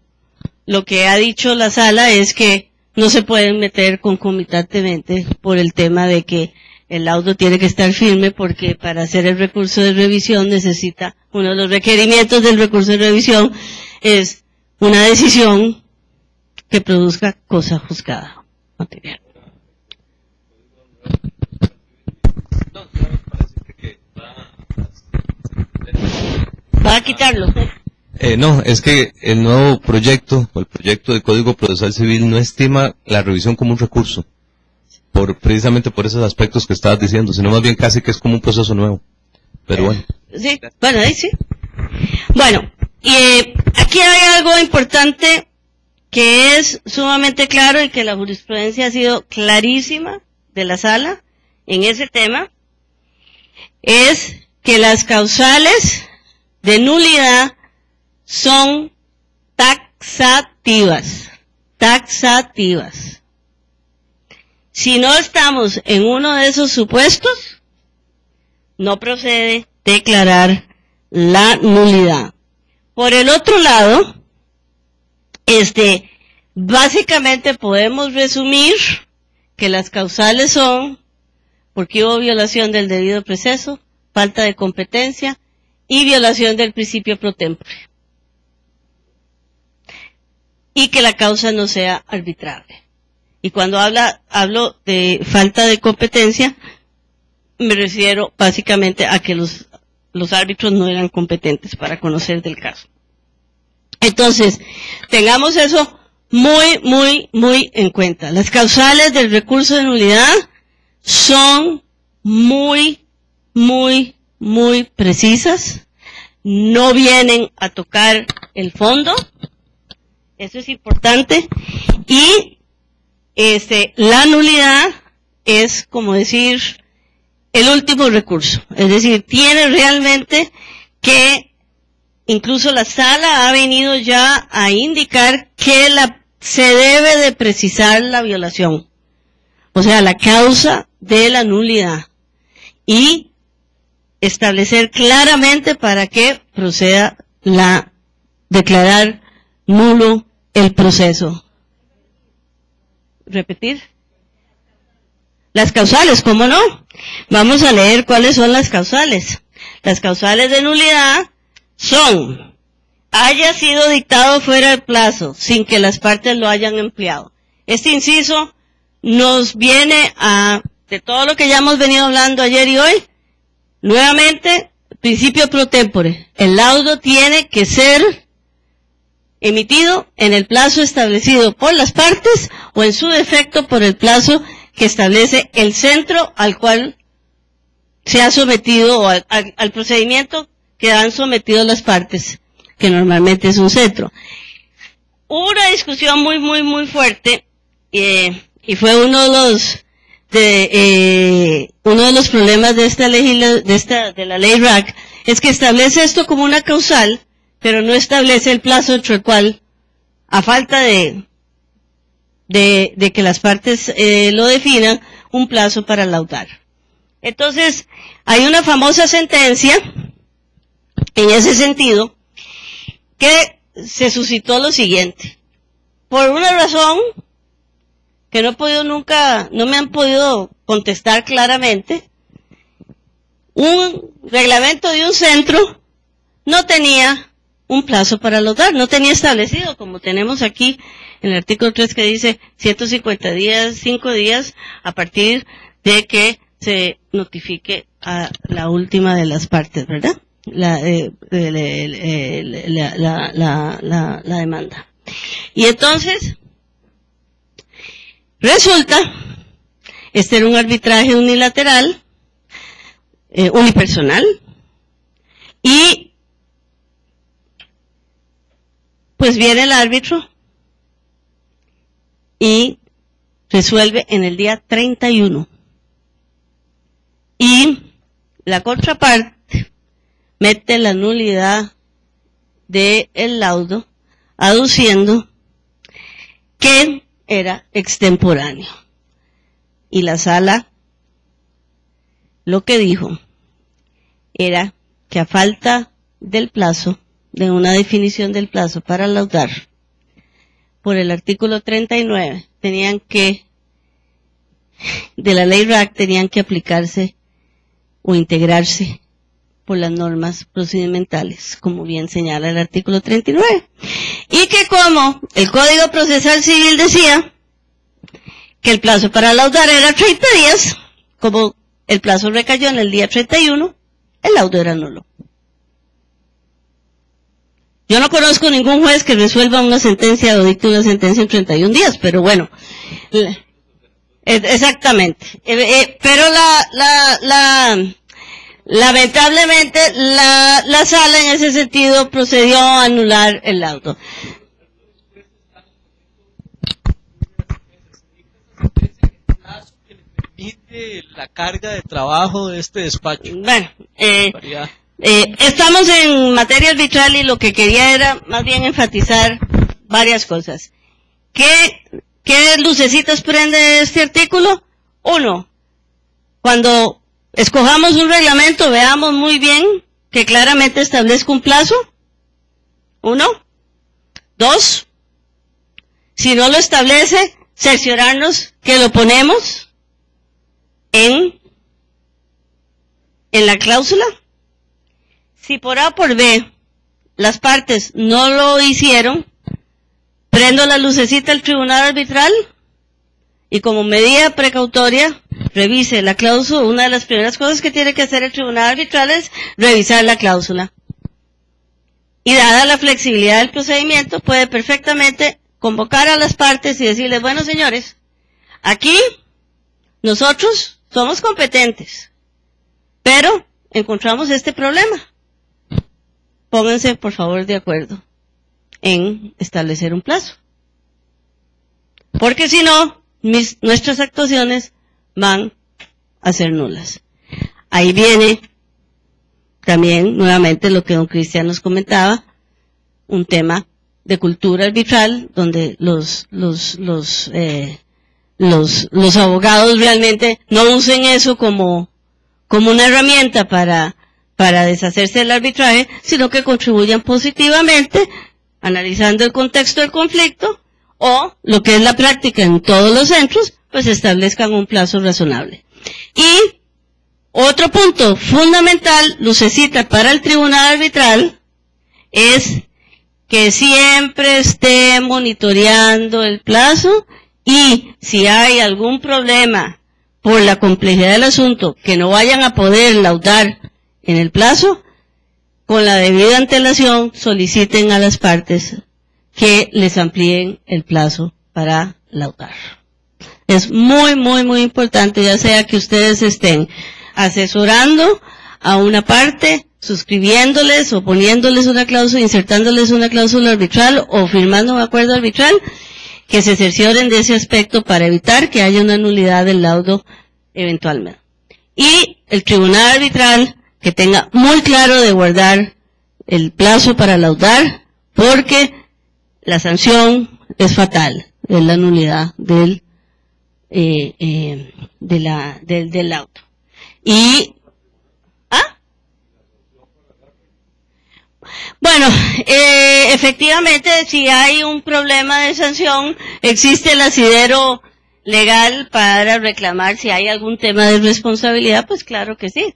la sala es que no se pueden meter concomitantemente por el tema de que el laudo tiene que estar firme, porque para hacer el recurso de revisión necesita, uno de los requerimientos del recurso de revisión es una decisión que produzca cosa juzgada material. ¿Va a quitarlo? No, es que el nuevo proyecto, o el proyecto de Código Procesal Civil, no estima la revisión como un recurso, precisamente por esos aspectos que estabas diciendo, sino más bien casi que es como un proceso nuevo. Pero bueno. Sí, bueno, ahí sí. Bueno, y aquí hay algo importante que es sumamente claro y que la jurisprudencia ha sido clarísima de la sala en ese tema, es que las causales de nulidad son taxativas. Si no estamos en uno de esos supuestos, no procede declarar la nulidad. Por el otro lado, básicamente podemos resumir que las causales son porque hubo violación del debido proceso, falta de competencia y violación del principio pro tempore. Y que la causa no sea arbitrable. Y cuando hablo de falta de competencia, me refiero básicamente a que los árbitros no eran competentes para conocer del caso. Entonces, tengamos eso muy, muy, muy en cuenta. Las causales del recurso de nulidad son muy, muy, muy precisas. No vienen a tocar el fondo. Eso es importante. Y la nulidad es, como decir, el último recurso. Es decir, tiene realmente que, incluso la sala ha venido ya a indicar que se debe de precisar la violación. O sea, la causa de la nulidad. Y establecer claramente para que proceda declarar nulo el proceso. ¿Repetir? Las causales, ¿cómo no? Vamos a leer cuáles son las causales. Las causales de nulidad son: haya sido dictado fuera del plazo, sin que las partes lo hayan empleado. Este inciso nos viene de todo lo que ya hemos venido hablando ayer y hoy, nuevamente, principio pro tempore. El laudo tiene que ser emitido en el plazo establecido por las partes o en su defecto por el plazo que establece el centro al cual se ha sometido, o al procedimiento que han sometido las partes, que normalmente es un centro. Hubo una discusión muy, muy, muy fuerte, y fue uno de los problemas de la ley RAC, es que establece esto como una causal, pero no establece el plazo entre el cual, a falta de que las partes lo definan, un plazo para laudar. Entonces, hay una famosa sentencia, en ese sentido, que se suscitó lo siguiente. Por una razón que no me han podido contestar claramente, un reglamento de un centro no tenía un plazo para laudar, no tenía establecido, como tenemos aquí en el artículo 3 que dice 150 días, 5 días, a partir de que se notifique a la última de las partes, ¿verdad? La demanda. Y entonces, resulta, este era un arbitraje unilateral, unipersonal, y pues viene el árbitro y resuelve en el día 31. Y la contraparte mete la nulidad del laudo aduciendo que era extemporáneo. Y la sala lo que dijo era que a falta del plazo, de una definición del plazo para laudar, por el artículo 39, de la ley RAC, tenían que aplicarse o integrarse por las normas procedimentales, como bien señala el artículo 39. Y que como el Código Procesal Civil decía que el plazo para laudar era 30 días, como el plazo recayó en el día 31, el laudo era nulo. Yo no conozco ningún juez que resuelva una sentencia o dicte una sentencia en 31 días, pero bueno, exactamente. Pero lamentablemente la sala en ese sentido procedió a anular el laudo. La carga de trabajo de este despacho. Bueno, estamos en materia arbitral y lo que quería era más bien enfatizar varias cosas. ¿Qué lucecitas prende este artículo? Uno, cuando escojamos un reglamento, veamos muy bien que claramente establezca un plazo. Uno. Dos, si no lo establece, cerciorarnos que lo ponemos en la cláusula. Si por A o por B las partes no lo hicieron, prendo la lucecita al tribunal arbitral y como medida precautoria revise la cláusula. Una de las primeras cosas que tiene que hacer el tribunal arbitral es revisar la cláusula. Y dada la flexibilidad del procedimiento, puede perfectamente convocar a las partes y decirles, bueno señores, aquí nosotros somos competentes, pero encontramos este problema. Pónganse por favor de acuerdo en establecer un plazo. Porque si no, nuestras actuaciones van a ser nulas. Ahí viene también nuevamente lo que don Cristian nos comentaba, un tema de cultura arbitral, donde los abogados realmente no usen eso como una herramienta para deshacerse del arbitraje, sino que contribuyan positivamente, analizando el contexto del conflicto, o lo que es la práctica en todos los centros, pues establezcan un plazo razonable. Y otro punto fundamental, lucecita para el tribunal arbitral, es que siempre esté monitoreando el plazo y si hay algún problema por la complejidad del asunto que no vayan a poder laudar en el plazo, con la debida antelación soliciten a las partes que les amplíen el plazo para laudar. Es muy, muy, muy importante, ya sea que ustedes estén asesorando a una parte, suscribiéndoles o poniéndoles una cláusula, insertándoles una cláusula arbitral o firmando un acuerdo arbitral, que se cercioren de ese aspecto para evitar que haya una nulidad del laudo eventualmente. Y el tribunal arbitral que tenga muy claro de guardar el plazo para laudar, porque la sanción es fatal, es la nulidad del laudo. Y bueno, efectivamente, si hay un problema de sanción, existe el asidero legal para reclamar si hay algún tema de responsabilidad, pues claro que sí.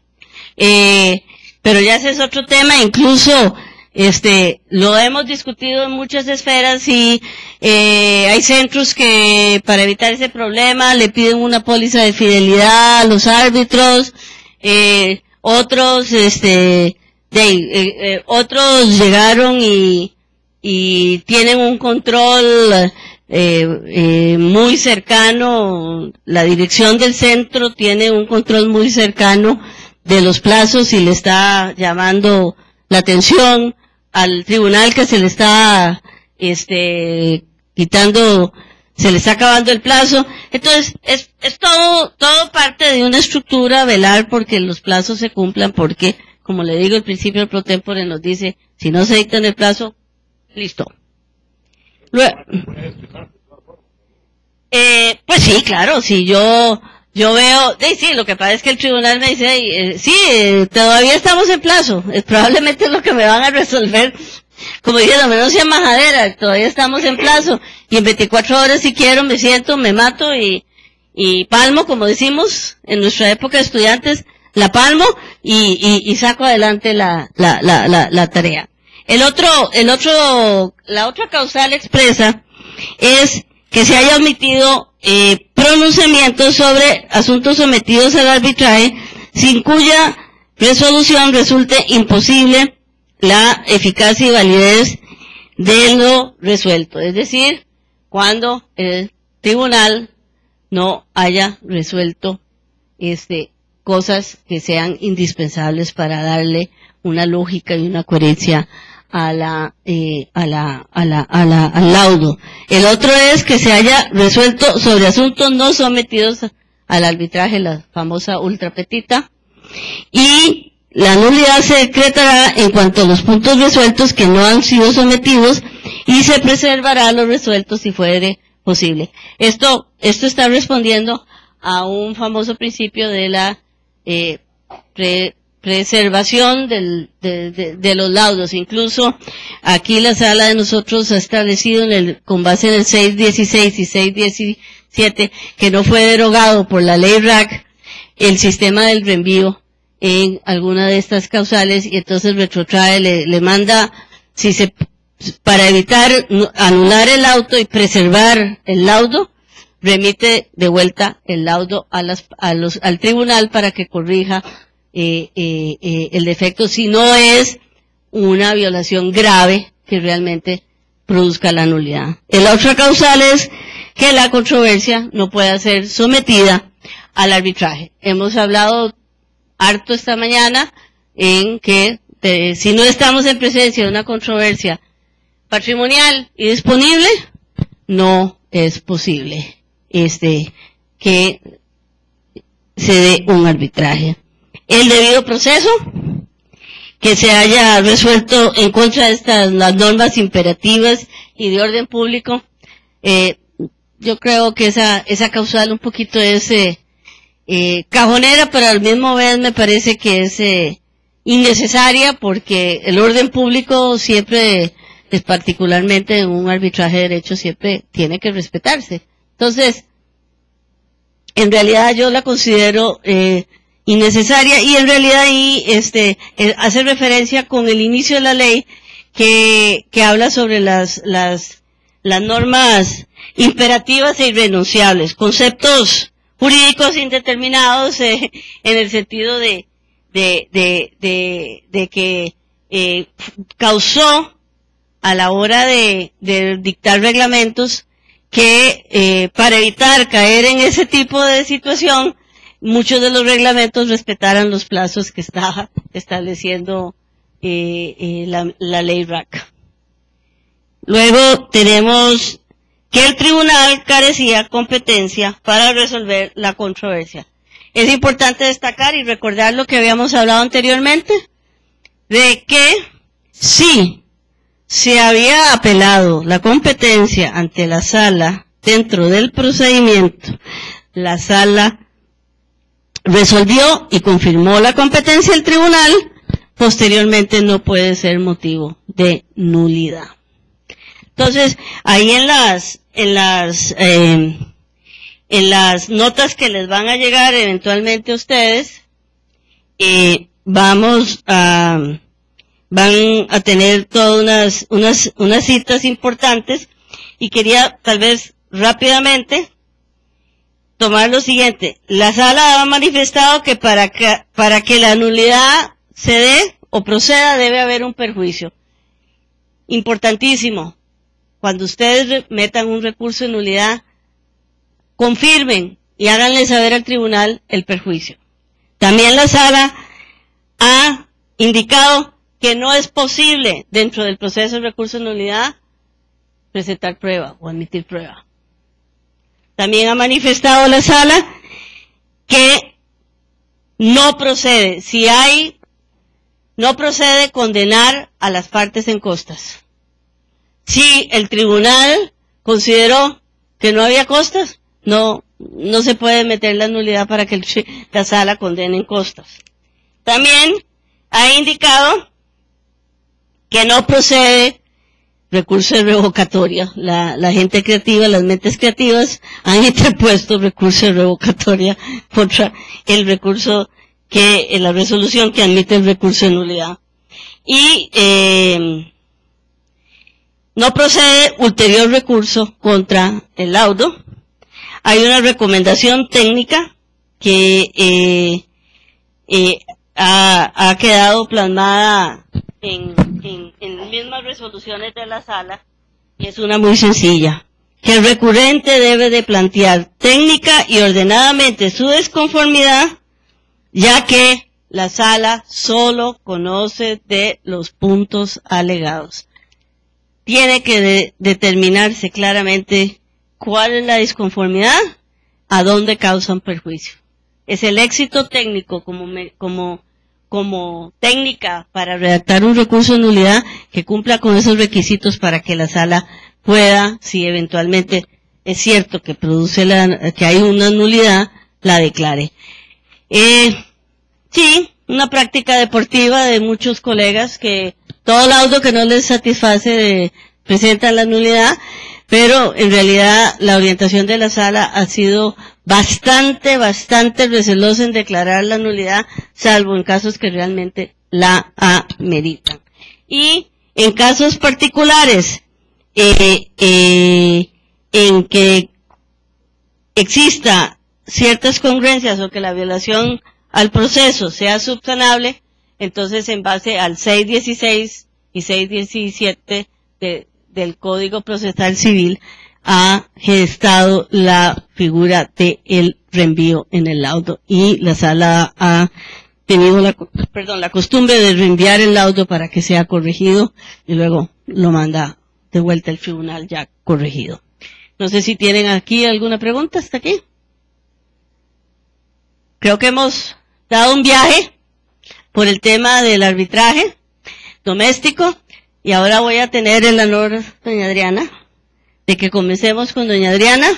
Pero ya ese es otro tema, incluso lo hemos discutido en muchas esferas y hay centros que para evitar ese problema le piden una póliza de fidelidad a los árbitros, otros otros llegaron y tienen un control muy cercano, la dirección del centro tiene un control muy cercano de los plazos y le está llamando la atención al tribunal que se le está quitando se le está acabando el plazo. Entonces, es todo parte de una estructura, velar porque los plazos se cumplan, porque, como le digo, el principio del pro tempore nos dice, si no se dicta en el plazo, listo. Luego, pues sí, claro, si yo veo, sí, lo que pasa es que el tribunal me dice, todavía estamos en plazo, probablemente es lo que me van a resolver, como diciendo, no sea majadera, todavía estamos en plazo, y en 24 horas si quiero me siento, me mato y palmo, como decimos en nuestra época de estudiantes, la palmo y saco adelante la tarea. La otra causal expresa es que se haya omitido pronunciamientos sobre asuntos sometidos al arbitraje sin cuya resolución resulte imposible la eficacia y validez de lo resuelto. Es decir, cuando el tribunal no haya resuelto cosas que sean indispensables para darle una lógica y una coherencia al laudo. El otro es que se haya resuelto sobre asuntos no sometidos al arbitraje, la famosa ultra petita, y la nulidad se decretará en cuanto a los puntos resueltos que no han sido sometidos y se preservará los resueltos si fuere posible. Esto está respondiendo a un famoso principio de la preservación de los laudos. Incluso aquí la sala de nosotros ha establecido con base en el 616 y 617 que no fue derogado por la ley RAC el sistema del reenvío en alguna de estas causales, y entonces retrotrae, le manda, para evitar anular el auto y preservar el laudo, remite de vuelta el laudo al tribunal para que corrija el defecto, si no es una violación grave que realmente produzca la nulidad. La otra causal es que la controversia no pueda ser sometida al arbitraje. Hemos hablado harto esta mañana en que si no estamos en presencia de una controversia patrimonial y disponible, no es posible que se dé un arbitraje. El debido proceso, que se haya resuelto en contra de las normas imperativas y de orden público, yo creo que esa causal un poquito es cajonera, pero al mismo vez me parece que es innecesaria, porque el orden público siempre, particularmente en un arbitraje de derecho, siempre tiene que respetarse. Entonces, en realidad yo la considero innecesaria, y en realidad ahí hace referencia con el inicio de la ley que habla sobre las normas imperativas e irrenunciables, conceptos jurídicos indeterminados en el sentido de que causó a la hora de dictar reglamentos que para evitar caer en ese tipo de situación, muchos de los reglamentos respetaran los plazos que estaba estableciendo la ley RAC. Luego tenemos que el tribunal carecía competencia para resolver la controversia. Es importante destacar y recordar lo que habíamos hablado anteriormente, de que si se había apelado la competencia ante la sala dentro del procedimiento, la sala resolvió y confirmó la competencia del tribunal, posteriormente no puede ser motivo de nulidad. Entonces, ahí en las notas que les van a llegar eventualmente a ustedes, van a tener todas unas citas importantes, y quería tal vez rápidamente tomar lo siguiente. La sala ha manifestado que para que la nulidad se dé o proceda debe haber un perjuicio. Importantísimo. Cuando ustedes metan un recurso de nulidad, confirmen y háganle saber al tribunal el perjuicio. También la sala ha indicado que no es posible, dentro del proceso de recurso de nulidad, presentar prueba o admitir prueba. también ha manifestado la sala que no procede, no procede condenar a las partes en costas. Si el tribunal consideró que no había costas, no se puede meter la nulidad para que la sala condene en costas. También ha indicado que no procede recurso de revocatoria. La gente creativa, las mentes creativas han interpuesto recurso de revocatoria contra el recurso la resolución que admite el recurso de nulidad. Y no procede ulterior recurso contra el laudo. Hay una recomendación técnica que ha quedado plasmada en mismas resoluciones de la sala, y es una muy sencilla, que el recurrente debe de plantear técnica y ordenadamente su desconformidad, ya que la sala solo conoce de los puntos alegados. Tiene que determinarse claramente cuál es la disconformidad, a dónde causan perjuicio. Es el éxito técnico como técnica para redactar un recurso de nulidad que cumpla con esos requisitos para que la sala pueda, si eventualmente es cierto que que hay una nulidad, la declare. Sí, una práctica deportiva de muchos colegas que todo laudo que no les satisface presentan la nulidad, pero en realidad la orientación de la sala ha sido bastante recelosa en declarar la nulidad, salvo en casos que realmente la ameritan. Y en casos particulares en que exista ciertas congruencias o que la violación al proceso sea subsanable, entonces en base al 616 y 617 del Código Procesal Civil ha gestado la figura del reenvío en el laudo, y la sala ha tenido la costumbre de reenviar el laudo para que sea corregido y luego lo manda de vuelta al tribunal ya corregido. No sé si tienen aquí alguna pregunta hasta aquí. Creo que hemos dado un viaje por el tema del arbitraje doméstico, y ahora voy a tener el honor, doña Adriana, de que comencemos con doña Adriana,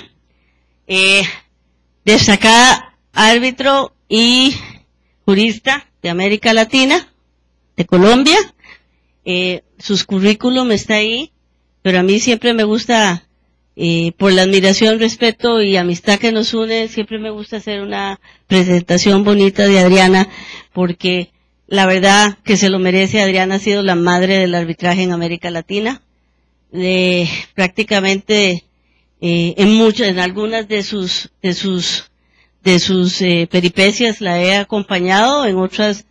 destacada árbitro y jurista de América Latina, de Colombia. Sus currículum está ahí, pero a mí siempre me gusta, por la admiración, respeto y amistad que nos une, siempre me gusta hacer una presentación bonita de Adriana, porque la verdad que se lo merece. Adriana ha sido la madre del arbitraje en América Latina. Prácticamente en algunas de sus peripecias la he acompañado, en otras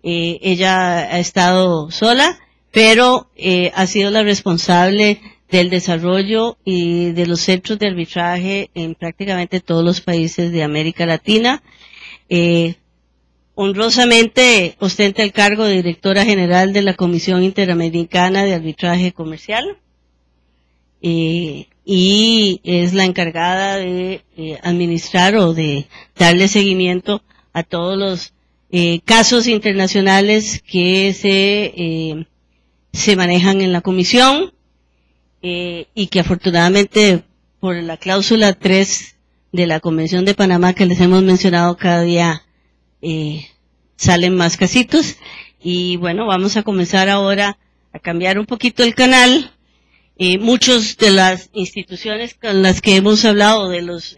ella ha estado sola, pero ha sido la responsable del desarrollo y de los centros de arbitraje en prácticamente todos los países de América Latina. Honrosamente ostenta el cargo de directora general de la Comisión Interamericana de Arbitraje Comercial, y es la encargada de administrar o de darle seguimiento a todos los casos internacionales que se manejan en la comisión, y que afortunadamente por la cláusula 3 de la Convención de Panamá que les hemos mencionado, cada día salen más casitos. Y bueno, vamos a comenzar ahora a cambiar un poquito el canal. Muchos de las instituciones con las que hemos hablado, de los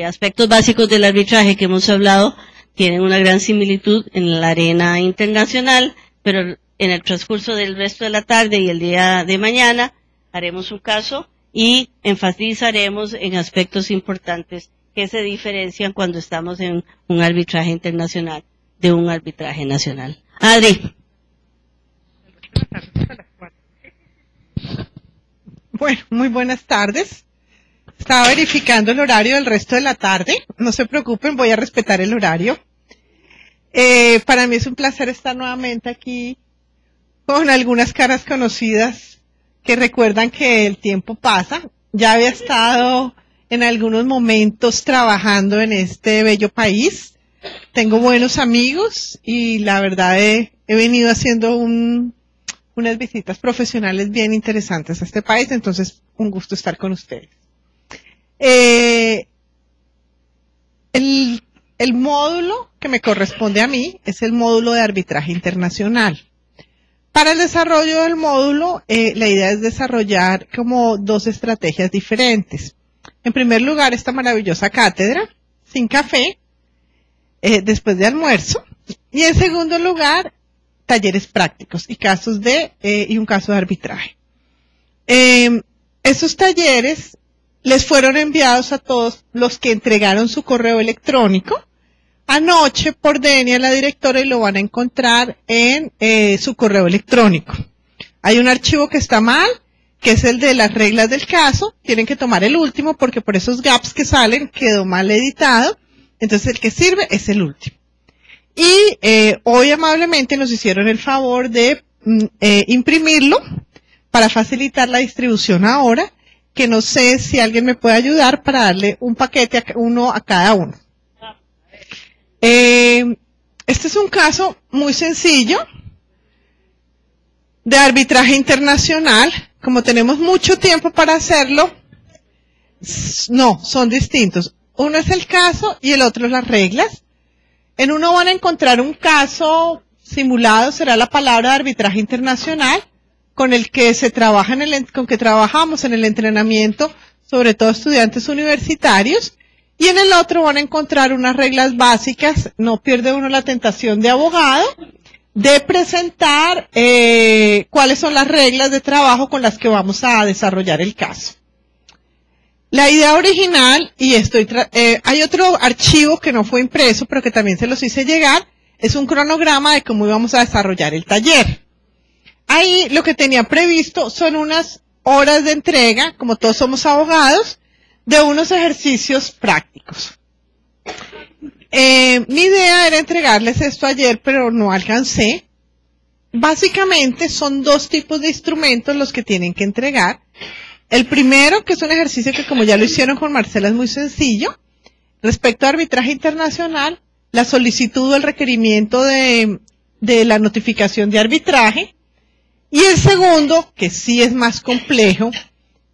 aspectos básicos del arbitraje que hemos hablado, tienen una gran similitud en la arena internacional, pero en el transcurso del resto de la tarde y el día de mañana haremos un caso y enfatizaremos en aspectos importantes que se diferencian cuando estamos en un arbitraje internacional de un arbitraje nacional. Adri. Bueno, muy buenas tardes. Estaba verificando el horario del resto de la tarde. No se preocupen, voy a respetar el horario. Para mí es un placer estar nuevamente aquí con algunas caras conocidas que recuerdan que el tiempo pasa. Ya había estado en algunos momentos trabajando en este bello país. Tengo buenos amigos y la verdad he venido haciendo unas visitas profesionales bien interesantes a este país, entonces un gusto estar con ustedes. El módulo que me corresponde a mí es el módulo de arbitraje internacional. Para el desarrollo del módulo, la idea es desarrollar como dos estrategias diferentes. En primer lugar, esta maravillosa cátedra, sin café, después de almuerzo. Y en segundo lugar, talleres prácticos y un caso de arbitraje. Esos talleres les fueron enviados a todos los que entregaron su correo electrónico anoche por Denia, la directora, y lo van a encontrar en su correo electrónico. Hay un archivo que está mal, que es el de las reglas del caso. Tienen que tomar el último porque por esos gaps que salen quedó mal editado. Entonces el que sirve es el último. Y hoy amablemente nos hicieron el favor de imprimirlo para facilitar la distribución ahora, que no sé si alguien me puede ayudar para darle un paquete uno a cada uno. Este es un caso muy sencillo de arbitraje internacional. Como tenemos mucho tiempo para hacerlo, no, son distintos. Uno es el caso y el otro es las reglas. En uno van a encontrar un caso simulado, será la palabra de arbitraje internacional, con el que se trabaja con que trabajamos en el entrenamiento, sobre todo estudiantes universitarios. Y en el otro van a encontrar unas reglas básicas. No pierde uno la tentación de abogado de presentar cuáles son las reglas de trabajo con las que vamos a desarrollar el caso. La idea original, y hay otro archivo que no fue impreso, pero que también se los hice llegar, es un cronograma de cómo íbamos a desarrollar el taller. Ahí lo que tenía previsto son unas horas de entrega, como todos somos abogados, de unos ejercicios prácticos. Mi idea era entregarles esto ayer, pero no alcancé. Básicamente son dos tipos de instrumentos los que tienen que entregar. El primero, que es un ejercicio que como ya lo hicieron con Marcela, es muy sencillo. Respecto a arbitraje internacional, la solicitud o el requerimiento de la notificación de arbitraje. Y el segundo, que sí es más complejo,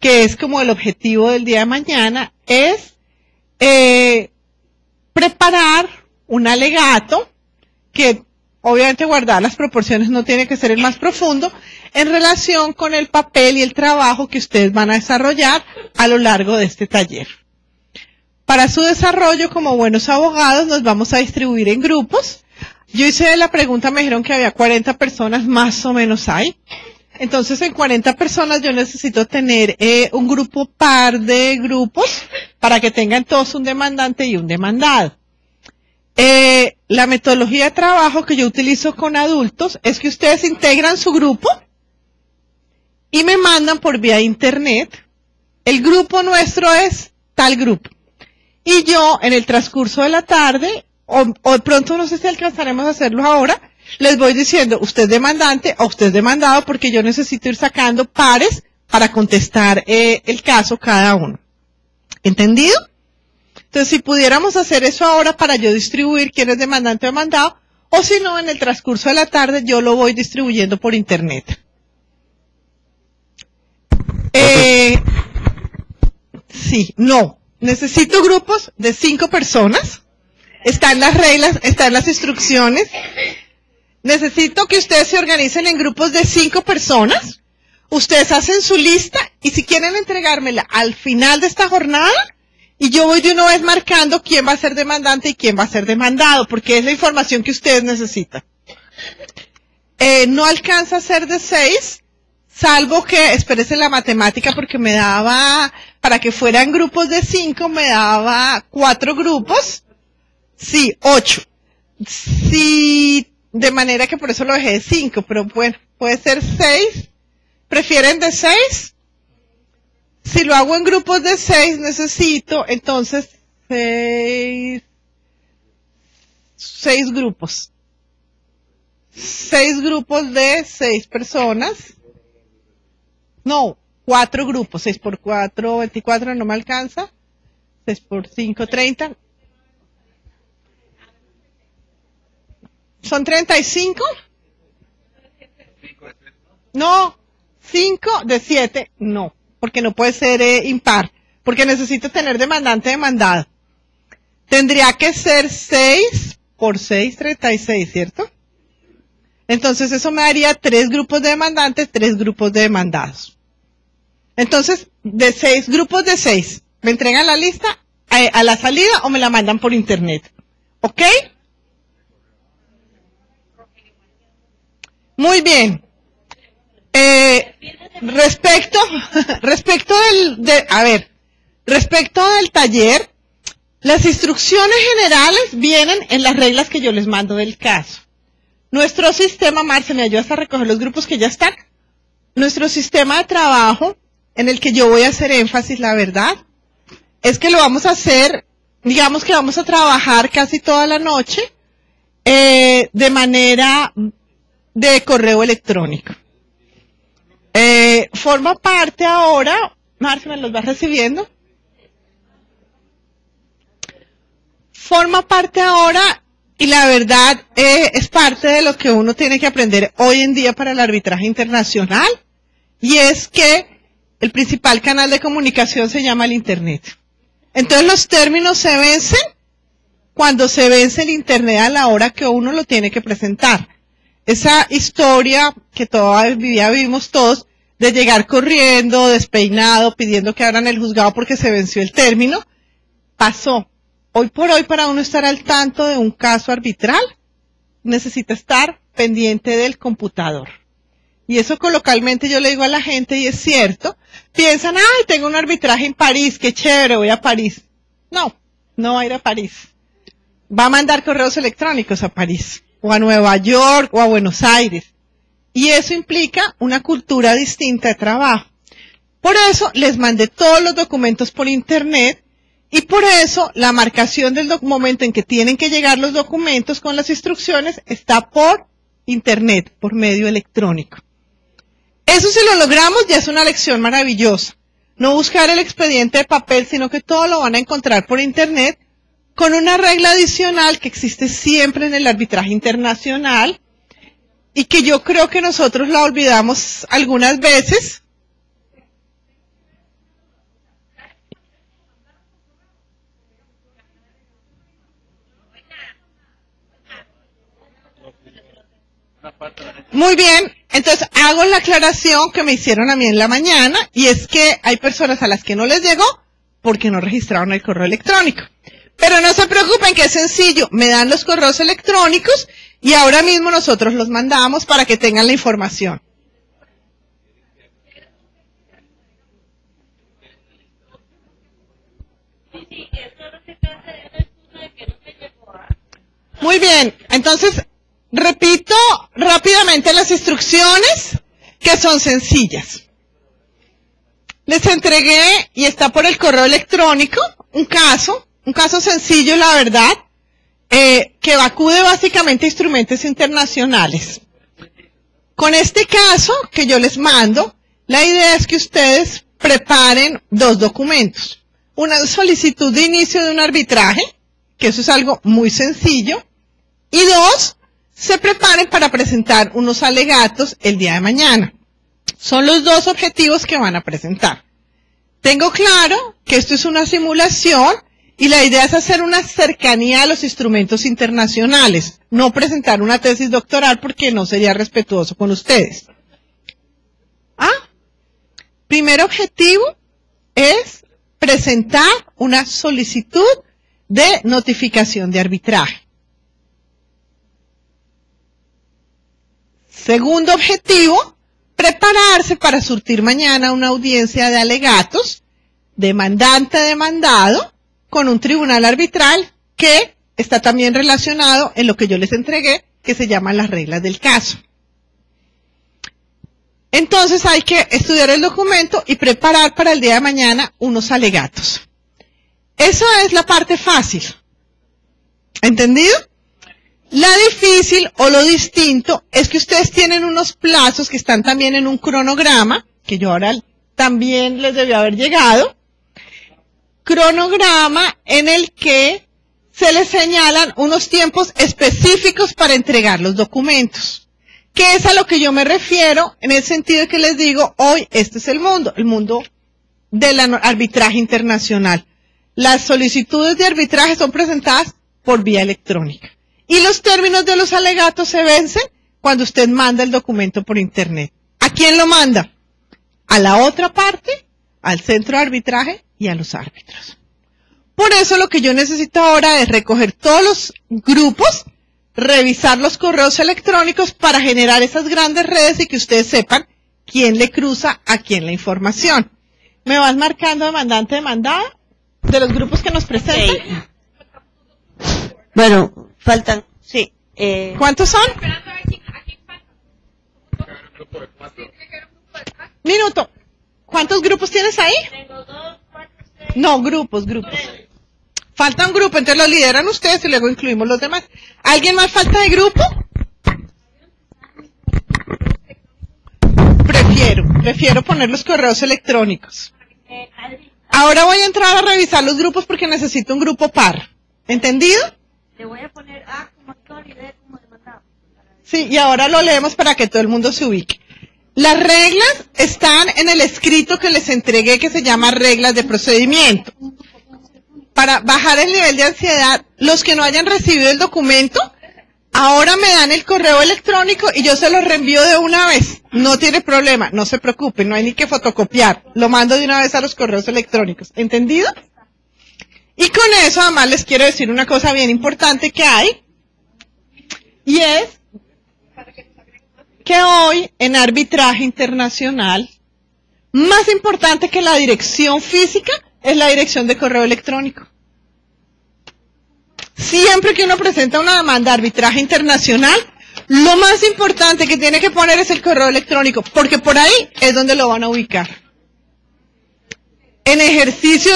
que es como el objetivo del día de mañana, es preparar un alegato que obviamente guardar las proporciones no tiene que ser el más profundo en relación con el papel y el trabajo que ustedes van a desarrollar a lo largo de este taller. Para su desarrollo como buenos abogados nos vamos a distribuir en grupos. Yo hice la pregunta, me dijeron que había 40 personas, más o menos hay. Entonces, en 40 personas yo necesito tener un grupo par de grupos para que tengan todos un demandante y un demandado. La metodología de trabajo que yo utilizo con adultos es que ustedes integran su grupo y me mandan por vía internet. El grupo nuestro es tal grupo. Y yo, en el transcurso de la tarde, o de pronto no sé si alcanzaremos a hacerlo ahora, les voy diciendo, usted demandante o usted demandado, porque yo necesito ir sacando pares para contestar el caso cada uno. ¿Entendido? Entonces, si pudiéramos hacer eso ahora para yo distribuir quién es demandante o demandado, o si no, en el transcurso de la tarde yo lo voy distribuyendo por internet. Sí, no. Necesito grupos de 5 personas. Están las reglas, están las instrucciones. Necesito que ustedes se organicen en grupos de 5 personas. Ustedes hacen su lista y si quieren entregármela al final de esta jornada, y yo voy de una vez marcando quién va a ser demandante y quién va a ser demandado, porque es la información que ustedes necesitan. No alcanza a ser de 6, salvo que, espérese la matemática, porque me daba, para que fueran grupos de 5, me daba 4 grupos. Sí, 8. Sí, de manera que por eso lo dejé de 5, pero bueno, puede ser 6. ¿Prefieren de 6? Si lo hago en grupos de 6, necesito entonces 6 grupos. 6 grupos de 6 personas. No, 4 grupos. 6 por 4, 24, no me alcanza. 6 por 5, 30. ¿Son 35? No, 5 de 7, no, porque no puede ser impar, porque necesito tener demandante demandado. Tendría que ser 6 por 6, 36, ¿cierto? Entonces eso me daría 3 grupos de demandantes, 3 grupos de demandados. Entonces, de 6 grupos de 6, ¿me entregan la lista a la salida o me la mandan por internet? ¿Ok? Muy bien. Respecto del taller, las instrucciones generales vienen en las reglas que yo les mando del caso. Nuestro sistema, Marce, ¿me ayudas a recoger los grupos que ya están? Nuestro sistema de trabajo, en el que yo voy a hacer énfasis, la verdad, es que lo vamos a hacer, digamos que vamos a trabajar casi toda la noche, de manera de correo electrónico. Forma parte ahora, Marce, ¿me los vas recibiendo? Forma parte ahora, y la verdad es parte de lo que uno tiene que aprender hoy en día para el arbitraje internacional, y es que el principal canal de comunicación se llama el Internet. Entonces los términos se vencen cuando se vence el Internet a la hora que uno lo tiene que presentar. Esa historia que todavía vivimos todos, de llegar corriendo, despeinado, pidiendo que abran el juzgado porque se venció el término, pasó. Hoy por hoy, para uno estar al tanto de un caso arbitral, necesita estar pendiente del computador. Y eso coloquialmente yo le digo a la gente, y es cierto, piensan, ay, tengo un arbitraje en París, qué chévere, voy a París. No, no va a ir a París. Va a mandar correos electrónicos a París, o a Nueva York, o a Buenos Aires. Y eso implica una cultura distinta de trabajo. Por eso les mandé todos los documentos por internet, y por eso la marcación del momento en que tienen que llegar los documentos con las instrucciones está por internet, por medio electrónico. Eso si lo logramos ya es una lección maravillosa. No buscar el expediente de papel, sino que todo lo van a encontrar por internet, con una regla adicional que existe siempre en el arbitraje internacional, y que yo creo que nosotros la olvidamos algunas veces. Muy bien, entonces hago la aclaración que me hicieron a mí en la mañana, y es que hay personas a las que no les llegó porque no registraron el correo electrónico. Pero no se preocupen, que es sencillo, me dan los correos electrónicos y ahora mismo nosotros los mandamos para que tengan la información. Muy bien, entonces repito rápidamente las instrucciones, que son sencillas. Les entregué, y está por el correo electrónico, un caso sencillo, la verdad, que acude básicamente a instrumentos internacionales. Con este caso que yo les mando, la idea es que ustedes preparen 2 documentos. Una solicitud de inicio de un arbitraje, que eso es algo muy sencillo, y 2, se preparen para presentar unos alegatos el día de mañana. Son los 2 objetivos que van a presentar. Tengo claro que esto es una simulación y la idea es hacer una cercanía a los instrumentos internacionales, no presentar una tesis doctoral porque no sería respetuoso con ustedes. Primer objetivo es presentar una solicitud de notificación de arbitraje. Segundo objetivo, prepararse para surtir mañana una audiencia de alegatos, demandante-demandado, con un tribunal arbitral que está también relacionado en lo que yo les entregué, que se llaman las reglas del caso. Entonces hay que estudiar el documento y preparar para el día de mañana unos alegatos. Esa es la parte fácil. ¿Entendido? La difícil o lo distinto es que ustedes tienen unos plazos que están también en un cronograma, que yo ahora también les debió haber llegado, cronograma en el que se les señalan unos tiempos específicos para entregar los documentos. ¿Qué es a lo que yo me refiero? En el sentido de que les digo, hoy este es el mundo del arbitraje internacional. Las solicitudes de arbitraje son presentadas por vía electrónica. Y los términos de los alegatos se vencen cuando usted manda el documento por internet. ¿A quién lo manda? A la otra parte, al centro de arbitraje y a los árbitros. Por eso lo que yo necesito ahora es recoger todos los grupos, revisar los correos electrónicos para generar esas grandes redes y que ustedes sepan quién le cruza a quién la información. ¿Me vas marcando demandante, demandada de los grupos que nos presentan? Sí. Bueno, faltan, sí. ¿Cuántos son? Minuto. ¿Cuántos grupos tienes ahí? No, grupos. Falta un grupo, entonces lo lideran ustedes y luego incluimos los demás. ¿Alguien más falta de grupo? Prefiero poner los correos electrónicos. Ahora voy a entrar a revisar los grupos porque necesito un grupo par. ¿Entendido? Le voy a poner A como actor y D como demandado. Sí, y ahora lo leemos para que todo el mundo se ubique. Las reglas están en el escrito que les entregué que se llama reglas de procedimiento. Para bajar el nivel de ansiedad, los que no hayan recibido el documento, ahora me dan el correo electrónico y yo se los reenvío de una vez. No tiene problema, no se preocupen, no hay ni que fotocopiar. Lo mando de una vez a los correos electrónicos. ¿Entendido? Y con eso además les quiero decir una cosa bien importante que hay. Y es que hoy en arbitraje internacional, más importante que la dirección física es la dirección de correo electrónico. Siempre que uno presenta una demanda de arbitraje internacional, lo más importante que tiene que poner es el correo electrónico, porque por ahí es donde lo van a ubicar. En ejercicio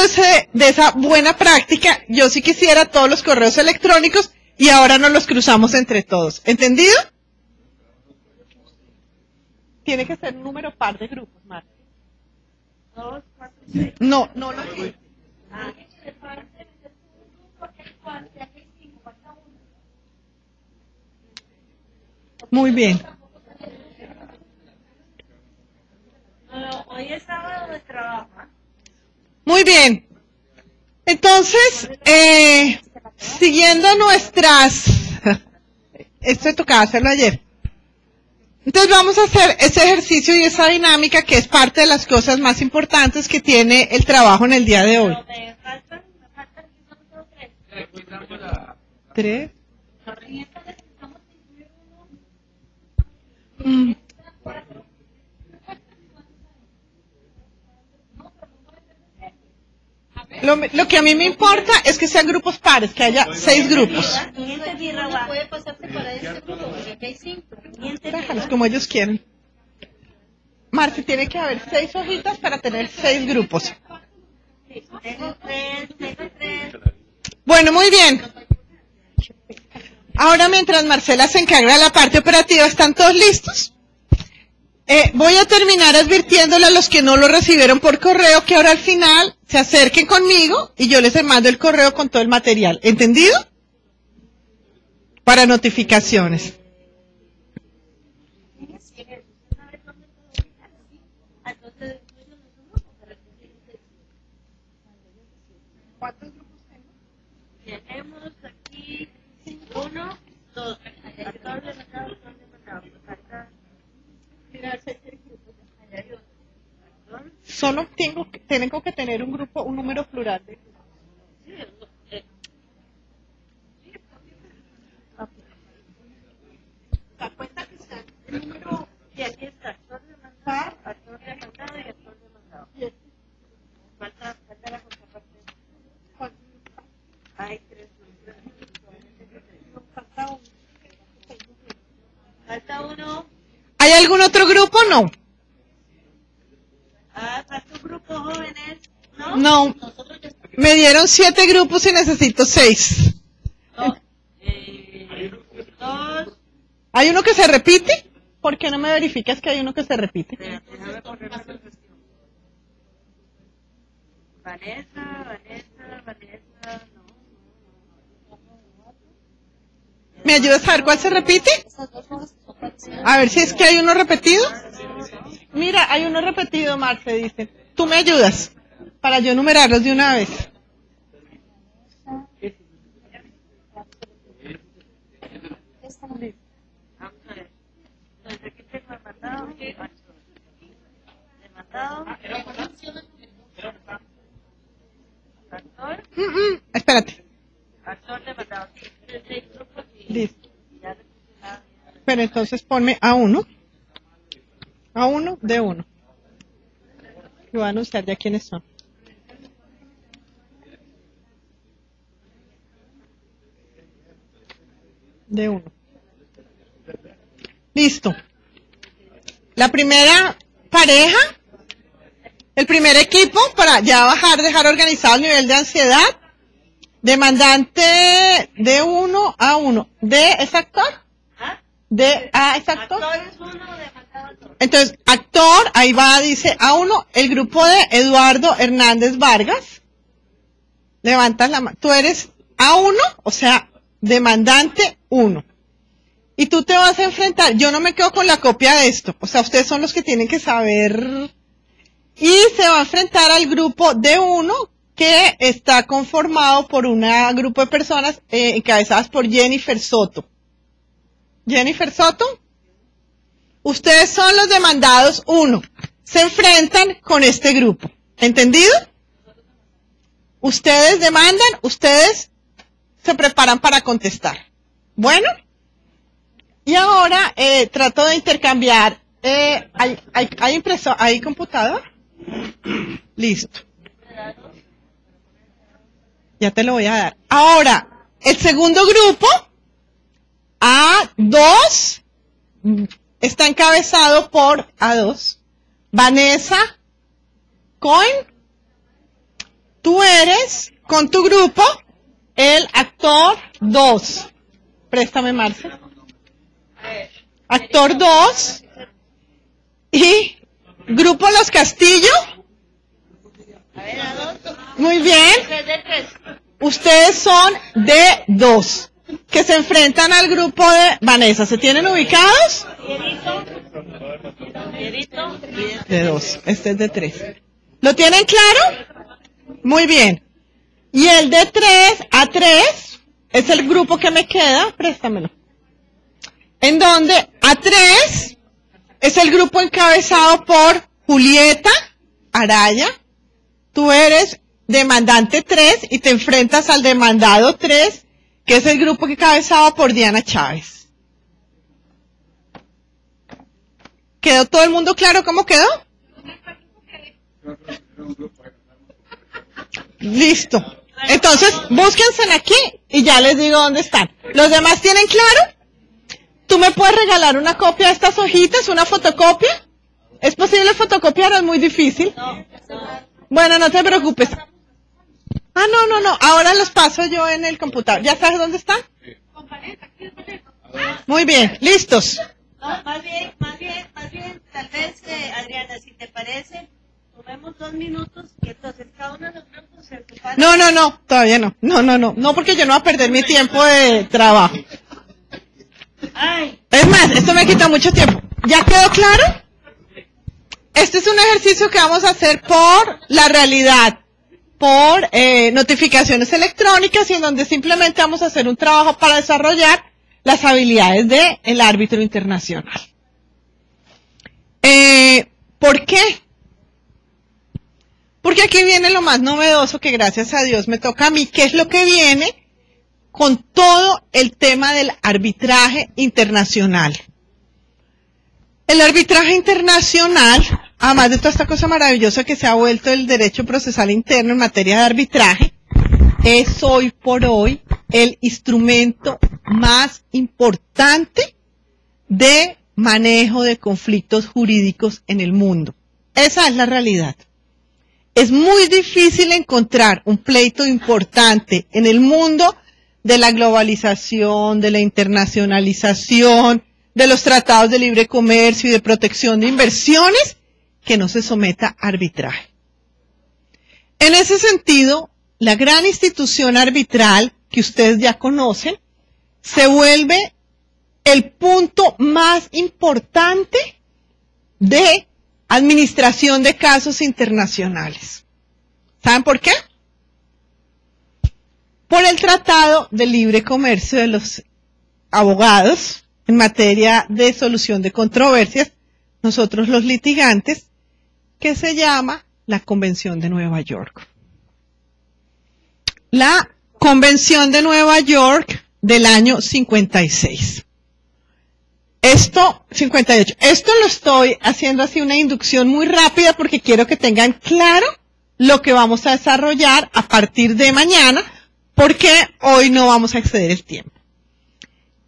de esa buena práctica, yo sí quisiera todos los correos electrónicos y ahora nos los cruzamos entre todos. ¿Entendido? Tiene que ser un número par de grupos, Marta. 2, 4, 6. No lo sé. Muy bien. Hoy es sábado de trabajo. Muy bien. Entonces, siguiendo nuestras... Esto tocaba hacerlo ayer. Entonces vamos a hacer ese ejercicio y esa dinámica que es parte de las cosas más importantes que tiene el trabajo en el día de hoy. Me faltan solo 3. 3. Lo que a mí me importa es que sean grupos pares, que haya 6 grupos. Puede pasarse para este grupo, porque aquí hay 5. Déjalos como ellos quieren. Marci, tiene que haber 6 hojitas para tener 6 grupos. Tengo 3. Bueno, muy bien. Ahora, mientras Marcela se encarga de la parte operativa, ¿están todos listos? Voy a terminar advirtiéndole a los que no lo recibieron por correo que ahora al final se acerquen conmigo y yo les mando el correo con todo el material. ¿Entendido? Para notificaciones. ¿Cuántos grupos tengo? Tenemos aquí 1, 2. Actor de mercado. Solo tengo que tener un grupo, un número plural de la cuenta que está el número Y aquí está actor demandado, actor demandado y actor demandado. Falta la contraparte. Hay 3 Falta uno. ¿Hay algún otro grupo? No. Falta un grupo jóvenes. ¿No? No. Me dieron 7 grupos y necesito 6. Dos. ¿Hay uno que se repite? ¿Por qué no me verificas que hay uno que se repite? Déjame poner la cuestión. Vanessa, no. ¿Me ayudas a ver cuál se repite? A ver si es que hay uno repetido. Mira, hay uno repetido, Marce, dice. Tú me ayudas para yo numerarlos de una vez. Espérate. Listo. Pero entonces ponme A1. A1 de 1. Y voy a anunciar ya quiénes son. De 1. Listo. La primera pareja, el primer equipo, para ya dejar organizado el nivel de ansiedad. Demandante de 1 a 1. ¿De es actor? ¿De A es actor? Entonces, actor, ahí va, dice A1, el grupo de Eduardo Hernández Vargas. Levantas la mano. Tú eres A1, o sea, demandante 1. Y tú te vas a enfrentar, yo no me quedo con la copia de esto, o sea, ustedes son los que tienen que saber. Y se va a enfrentar al grupo de 1, que está conformado por un grupo de personas encabezadas por Jennifer Soto. Jennifer Soto, ustedes son los demandados 1. Se enfrentan con este grupo. ¿Entendido? Ustedes demandan, ustedes se preparan para contestar. Bueno, y ahora trato de intercambiar. ¿Hay impresor? ¿Hay computador? Listo. Ya te lo voy a dar. Ahora, el segundo grupo, A2, está encabezado por A2. Vanessa Cohen, tú eres, con tu grupo, el actor 2. Préstame, Marce. Actor 2. Y grupo Los Castillo. Muy bien. Ustedes son de 2, que se enfrentan al grupo de Vanessa. ¿Se tienen ubicados? De 2. Este es de 3. ¿Lo tienen claro? Muy bien. Y el de 3 a 3 es el grupo que me queda. Préstamelo. En donde A3 es el grupo encabezado por Julieta Araya. Tú eres demandante 3 y te enfrentas al demandado 3, que es el grupo que encabezado por Diana Chávez. ¿Quedó todo el mundo claro cómo quedó? Listo. Entonces, búsquense aquí y ya les digo dónde están. ¿Los demás tienen claro? ¿Tú me puedes regalar una copia de estas hojitas, una fotocopia? ¿Es posible fotocopiar o es muy difícil? Bueno, no te preocupes. Ah, no. Ahora los paso yo en el computador. ¿Ya sabes dónde están? Muy bien, listos. No, más bien, tal vez, Adriana, si te parece, tomemos 2 minutos y entonces cada uno de los grupos se ocupa. No, todavía no. No, porque yo no voy a perder mi tiempo de trabajo. Es más, esto me quita mucho tiempo. ¿Ya quedó claro? Este es un ejercicio que vamos a hacer por la realidad, por notificaciones electrónicas, y en donde simplemente vamos a hacer un trabajo para desarrollar las habilidades del árbitro internacional. ¿Por qué? Porque aquí viene lo más novedoso que gracias a Dios me toca a mí, que es lo que viene con todo el tema del arbitraje internacional. El arbitraje internacional, además de toda esta cosa maravillosa que se ha vuelto el derecho procesal interno en materia de arbitraje, es hoy por hoy el instrumento más importante de manejo de conflictos jurídicos en el mundo. Esa es la realidad. Es muy difícil encontrar un pleito importante en el mundo de la globalización, de la internacionalización, de los tratados de libre comercio y de protección de inversiones, que no se someta a arbitraje. En ese sentido, la gran institución arbitral que ustedes ya conocen se vuelve el punto más importante de administración de casos internacionales. ¿Saben por qué? Por el Tratado de Libre Comercio de los abogados en materia de solución de controversias, nosotros los litigantes, que se llama la Convención de Nueva York. La Convención de Nueva York del año 56. 58. Esto lo estoy haciendo así una inducción muy rápida porque quiero que tengan claro lo que vamos a desarrollar a partir de mañana, porque hoy no vamos a exceder el tiempo.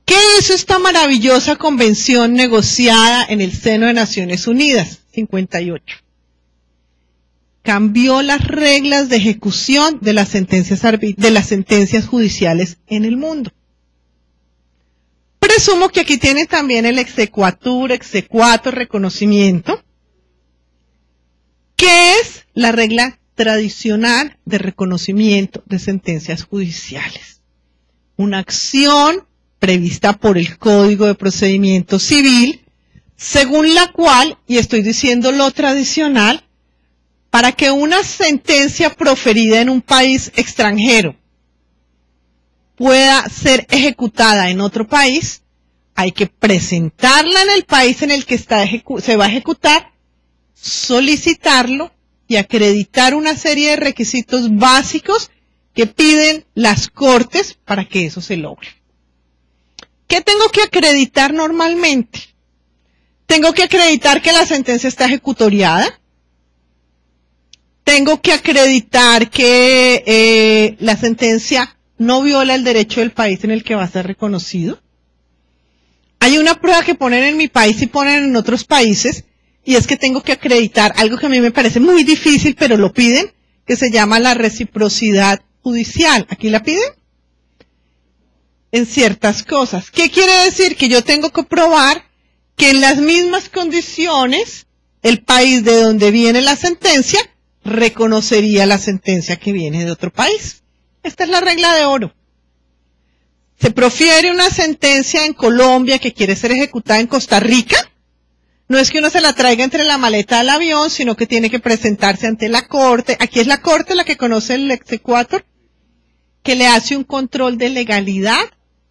¿Qué hizo esta maravillosa convención negociada en el seno de Naciones Unidas? 58. Cambió las reglas de ejecución de las sentencias judiciales en el mundo. Presumo que aquí tienen también el exequatur, reconocimiento, que es la regla tradicional de reconocimiento de sentencias judiciales. Una acción prevista por el Código de Procedimiento Civil, según la cual, y estoy diciendo lo tradicional, para que una sentencia proferida en un país extranjero pueda ser ejecutada en otro país, hay que presentarla en el país en el que se va a ejecutar, solicitarlo y acreditar una serie de requisitos básicos que piden las cortes para que eso se logre. ¿Qué tengo que acreditar normalmente? Tengo que acreditar que la sentencia está ejecutoriada. Tengo que acreditar que la sentencia no viola el derecho del país en el que va a ser reconocido. Hay una prueba que ponen en mi país y ponen en otros países, y es que tengo que acreditar algo que a mí me parece muy difícil, pero lo piden, que se llama la reciprocidad judicial. ¿Aquí la piden? En ciertas cosas. ¿Qué quiere decir? Que yo tengo que probar que en las mismas condiciones el país de donde viene la sentencia reconocería la sentencia que viene de otro país. Esta es la regla de oro. Se profiere una sentencia en Colombia que quiere ser ejecutada en Costa Rica. No es que uno se la traiga entre la maleta del avión, sino que tiene que presentarse ante la corte. Aquí es la corte la que conoce el exequatur, que le hace un control de legalidad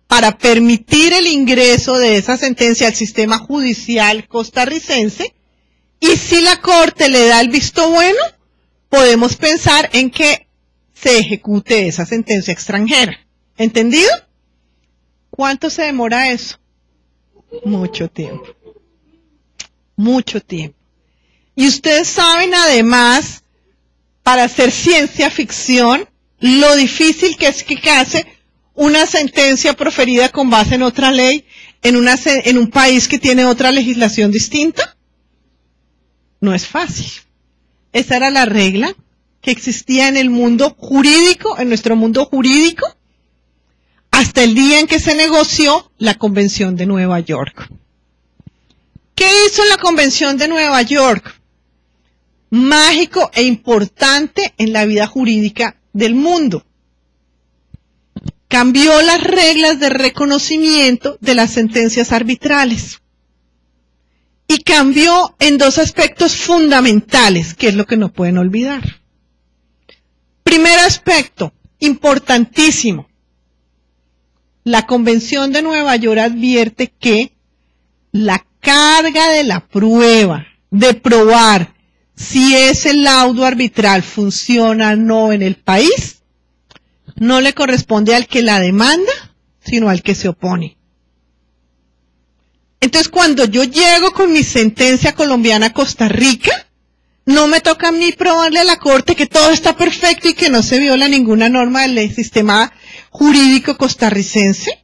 para permitir el ingreso de esa sentencia al sistema judicial costarricense. Y si la corte le da el visto bueno, podemos pensar en que se ejecute esa sentencia extranjera. ¿Entendido? ¿Cuánto se demora eso? Mucho tiempo. Mucho tiempo. Y ustedes saben además, para hacer ciencia ficción, lo difícil que es que hace una sentencia proferida con base en otra ley en un país que tiene otra legislación distinta. No es fácil. Esa era la regla que existía en el mundo jurídico, en nuestro mundo jurídico, hasta el día en que se negoció la Convención de Nueva York. ¿Qué hizo la Convención de Nueva York? Mágico e importante en la vida jurídica del mundo. Cambió las reglas de reconocimiento de las sentencias arbitrales. Y cambió en dos aspectos fundamentales, que es lo que no pueden olvidar. Primer aspecto, importantísimo. La Convención de Nueva York advierte que la carga de la prueba, de probar si ese laudo arbitral funciona o no en el país, no le corresponde al que la demanda, sino al que se opone. Entonces, cuando yo llego con mi sentencia colombiana a Costa Rica, no me toca a mí probarle a la corte que todo está perfecto y que no se viola ninguna norma del sistema jurídico costarricense,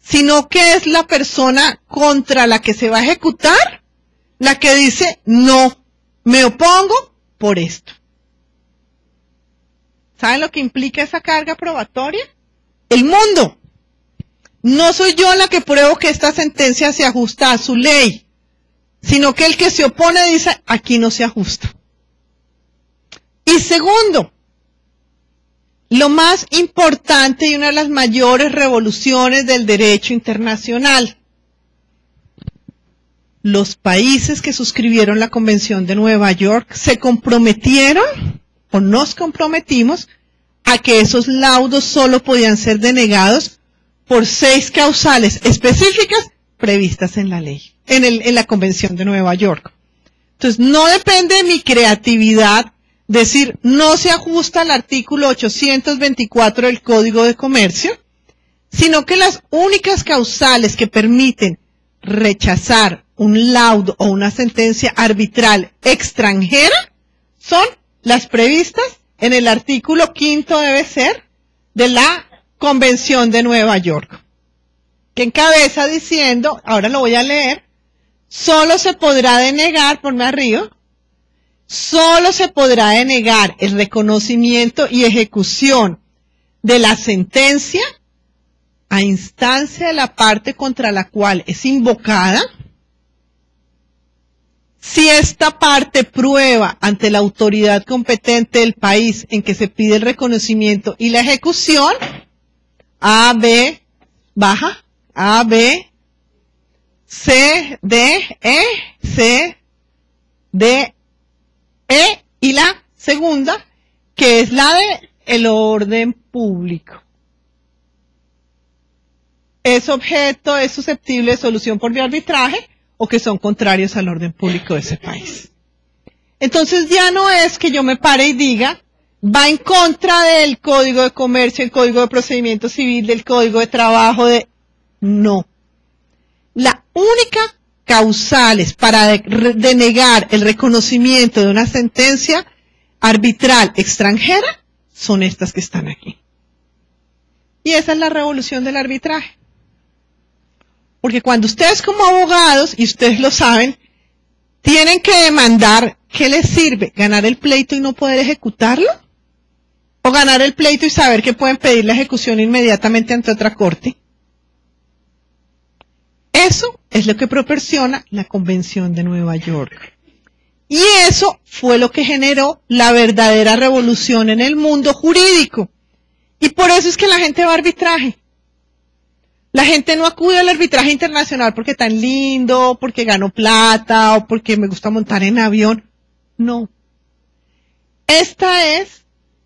sino que es la persona contra la que se va a ejecutar la que dice, no, me opongo por esto. ¿Saben lo que implica esa carga probatoria? El mundo. No soy yo la que pruebo que esta sentencia se ajusta a su ley, sino que el que se opone dice, aquí no se ajusta. Y segundo, lo más importante y una de las mayores revoluciones del derecho internacional. Los países que suscribieron la Convención de Nueva York se comprometieron, o nos comprometimos, a que esos laudos solo podían ser denegados por 6 causales específicas previstas en la ley, en la Convención de Nueva York. Entonces, no depende de mi creatividad decir, no se ajusta al artículo 824 del Código de Comercio, sino que las únicas causales que permiten rechazar un laudo o una sentencia arbitral extranjera son las previstas en el artículo 5 debe ser de la Convención de Nueva York, que encabeza diciendo, ahora lo voy a leer, solo se podrá denegar, ponme arriba, solo se podrá denegar el reconocimiento y ejecución de la sentencia a instancia de la parte contra la cual es invocada, si esta parte prueba ante la autoridad competente del país en que se pide el reconocimiento y la ejecución, A, B, baja, A, B, C, D, E, C, D, E, y la segunda, que es la de el orden público. Es objeto, es susceptible de solución por vía arbitraje, o que son contrarios al orden público de ese país. Entonces ya no es que yo me pare y diga, va en contra del Código de Comercio, el Código de Procedimiento Civil, del Código de Trabajo, no. La única causales para denegar el reconocimiento de una sentencia arbitral extranjera son estas que están aquí. Y esa es la revolución del arbitraje. Porque cuando ustedes como abogados, y ustedes lo saben, tienen que demandar, ¿qué les sirve? ¿Ganar el pleito y no poder ejecutarlo? ¿O ganar el pleito y saber que pueden pedir la ejecución inmediatamente ante otra corte? Eso es lo que proporciona la Convención de Nueva York. Y eso fue lo que generó la verdadera revolución en el mundo jurídico. Y por eso es que la gente va a arbitraje. La gente no acude al arbitraje internacional porque tan lindo, porque gano plata o porque me gusta montar en avión. No. Esta es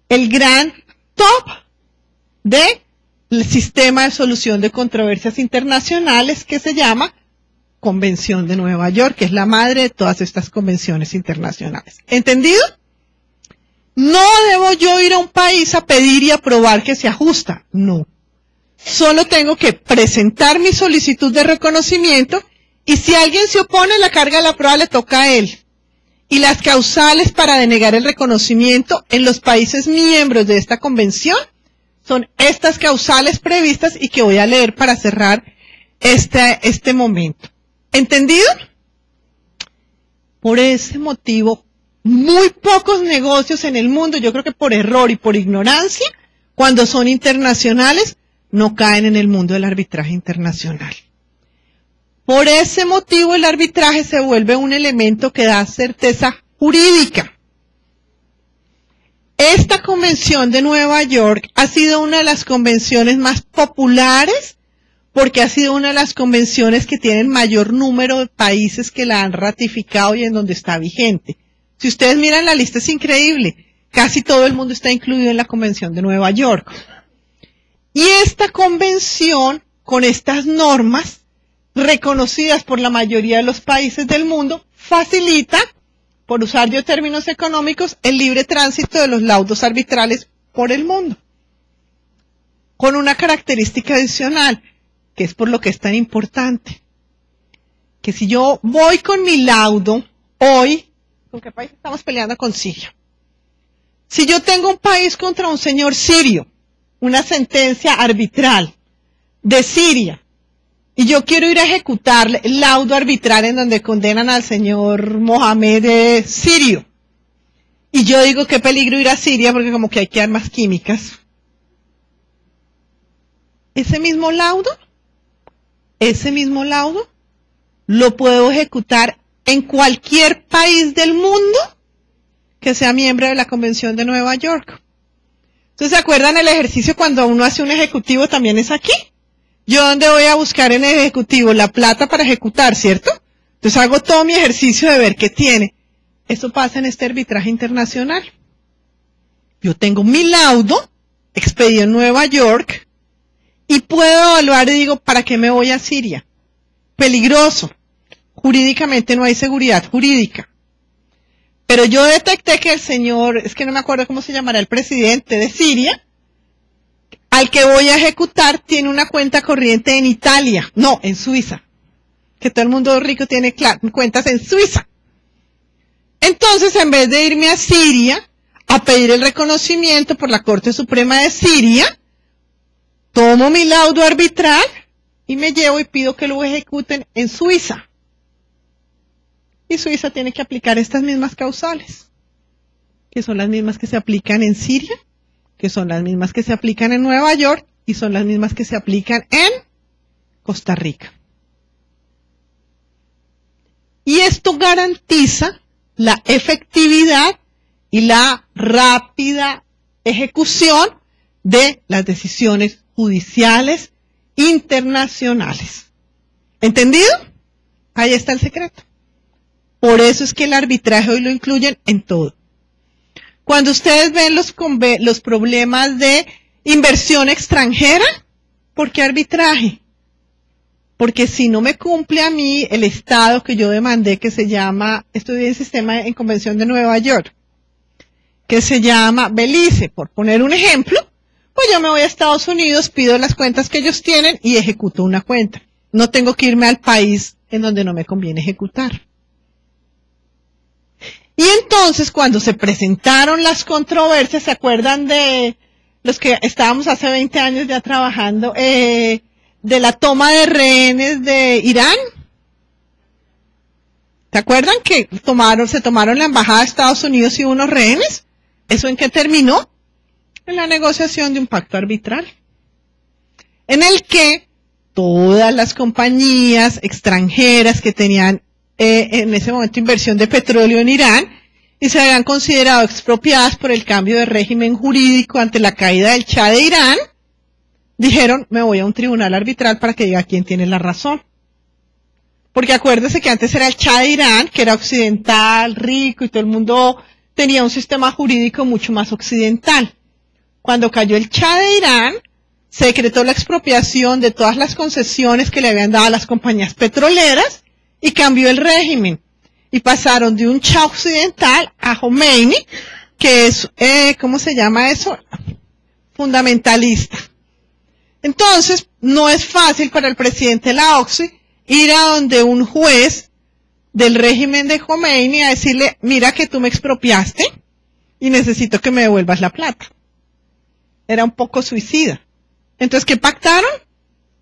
el gran top del sistema de solución de controversias internacionales que se llama Convención de Nueva York, que es la madre de todas estas convenciones internacionales. ¿Entendido? No debo yo ir a un país a pedir y aprobar que se ajusta. No. Solo tengo que presentar mi solicitud de reconocimiento y si alguien se opone, la carga de la prueba le toca a él. Y las causales para denegar el reconocimiento en los países miembros de esta convención son estas causales previstas y que voy a leer para cerrar este momento. ¿Entendido? Por ese motivo, muy pocos negocios en el mundo, yo creo que por error y por ignorancia, cuando son internacionales, no caen en el mundo del arbitraje internacional. Por ese motivo el arbitraje se vuelve un elemento que da certeza jurídica. Esta convención de Nueva York ha sido una de las convenciones más populares porque ha sido una de las convenciones que tienen mayor número de países que la han ratificado y en donde está vigente. Si ustedes miran la lista es increíble. Casi todo el mundo está incluido en la Convención de Nueva York. Y esta convención, con estas normas, reconocidas por la mayoría de los países del mundo, facilita, por usar yo términos económicos, el libre tránsito de los laudos arbitrales por el mundo. Con una característica adicional, que es por lo que es tan importante. Que si yo voy con mi laudo, hoy, ¿con qué país estamos peleando? Con Siria. Si yo tengo un país contra un señor sirio, una sentencia arbitral de Siria, y yo quiero ir a ejecutar el laudo arbitral en donde condenan al señor Mohamed sirio, y yo digo qué peligro ir a Siria porque como que hay que armas químicas. Ese mismo laudo lo puedo ejecutar en cualquier país del mundo que sea miembro de la Convención de Nueva York. Entonces, ¿se acuerdan el ejercicio cuando uno hace un ejecutivo también es aquí? ¿Yo dónde voy a buscar en el ejecutivo? La plata para ejecutar, ¿cierto? Entonces hago todo mi ejercicio de ver qué tiene. Eso pasa en este arbitraje internacional. Yo tengo mi laudo expedido en Nueva York y puedo evaluar y digo, ¿para qué me voy a Siria? Peligroso. Jurídicamente no hay seguridad jurídica. Pero yo detecté que el señor, es que no me acuerdo cómo se llamará el presidente de Siria, al que voy a ejecutar tiene una cuenta corriente en Italia, no, en Suiza. Que todo el mundo rico tiene cuentas en Suiza. Entonces, en vez de irme a Siria a pedir el reconocimiento por la Corte Suprema de Siria, tomo mi laudo arbitral y me llevo y pido que lo ejecuten en Suiza. Y Suiza tiene que aplicar estas mismas causales, que son las mismas que se aplican en Siria, que son las mismas que se aplican en Nueva York y son las mismas que se aplican en Costa Rica. Y esto garantiza la efectividad y la rápida ejecución de las decisiones judiciales internacionales. ¿Entendido? Ahí está el secreto. Por eso es que el arbitraje hoy lo incluyen en todo. Cuando ustedes ven los problemas de inversión extranjera, ¿por qué arbitraje? Porque si no me cumple a mí el estado que yo demandé, que se llama, estudié el sistema en Convención de Nueva York, que se llama Belice, por poner un ejemplo, pues yo me voy a Estados Unidos, pido las cuentas que ellos tienen y ejecuto una cuenta. No tengo que irme al país en donde no me conviene ejecutar. Y entonces, cuando se presentaron las controversias, ¿se acuerdan de los que estábamos hace 20 años ya trabajando, de la toma de rehenes de Irán? ¿Se acuerdan que se tomaron la embajada de Estados Unidos y unos rehenes? ¿Eso en qué terminó? En la negociación de un pacto arbitral, en el que todas las compañías extranjeras que tenían en ese momento inversión de petróleo en Irán y se habían considerado expropiadas por el cambio de régimen jurídico ante la caída del Shah de Irán, dijeron, me voy a un tribunal arbitral para que diga quién tiene la razón. Porque acuérdese que antes era el Shah de Irán, que era occidental, rico, y todo el mundo tenía un sistema jurídico mucho más occidental. Cuando cayó el Shah de Irán, se decretó la expropiación de todas las concesiones que le habían dado a las compañías petroleras y cambió el régimen. Y pasaron de un Shah occidental a Khomeini, que es, ¿cómo se llama eso? Fundamentalista. Entonces, no es fácil para el presidente de la OXI ir a donde un juez del régimen de Khomeini a decirle, mira que tú me expropiaste y necesito que me devuelvas la plata. Era un poco suicida. Entonces, ¿qué pactaron?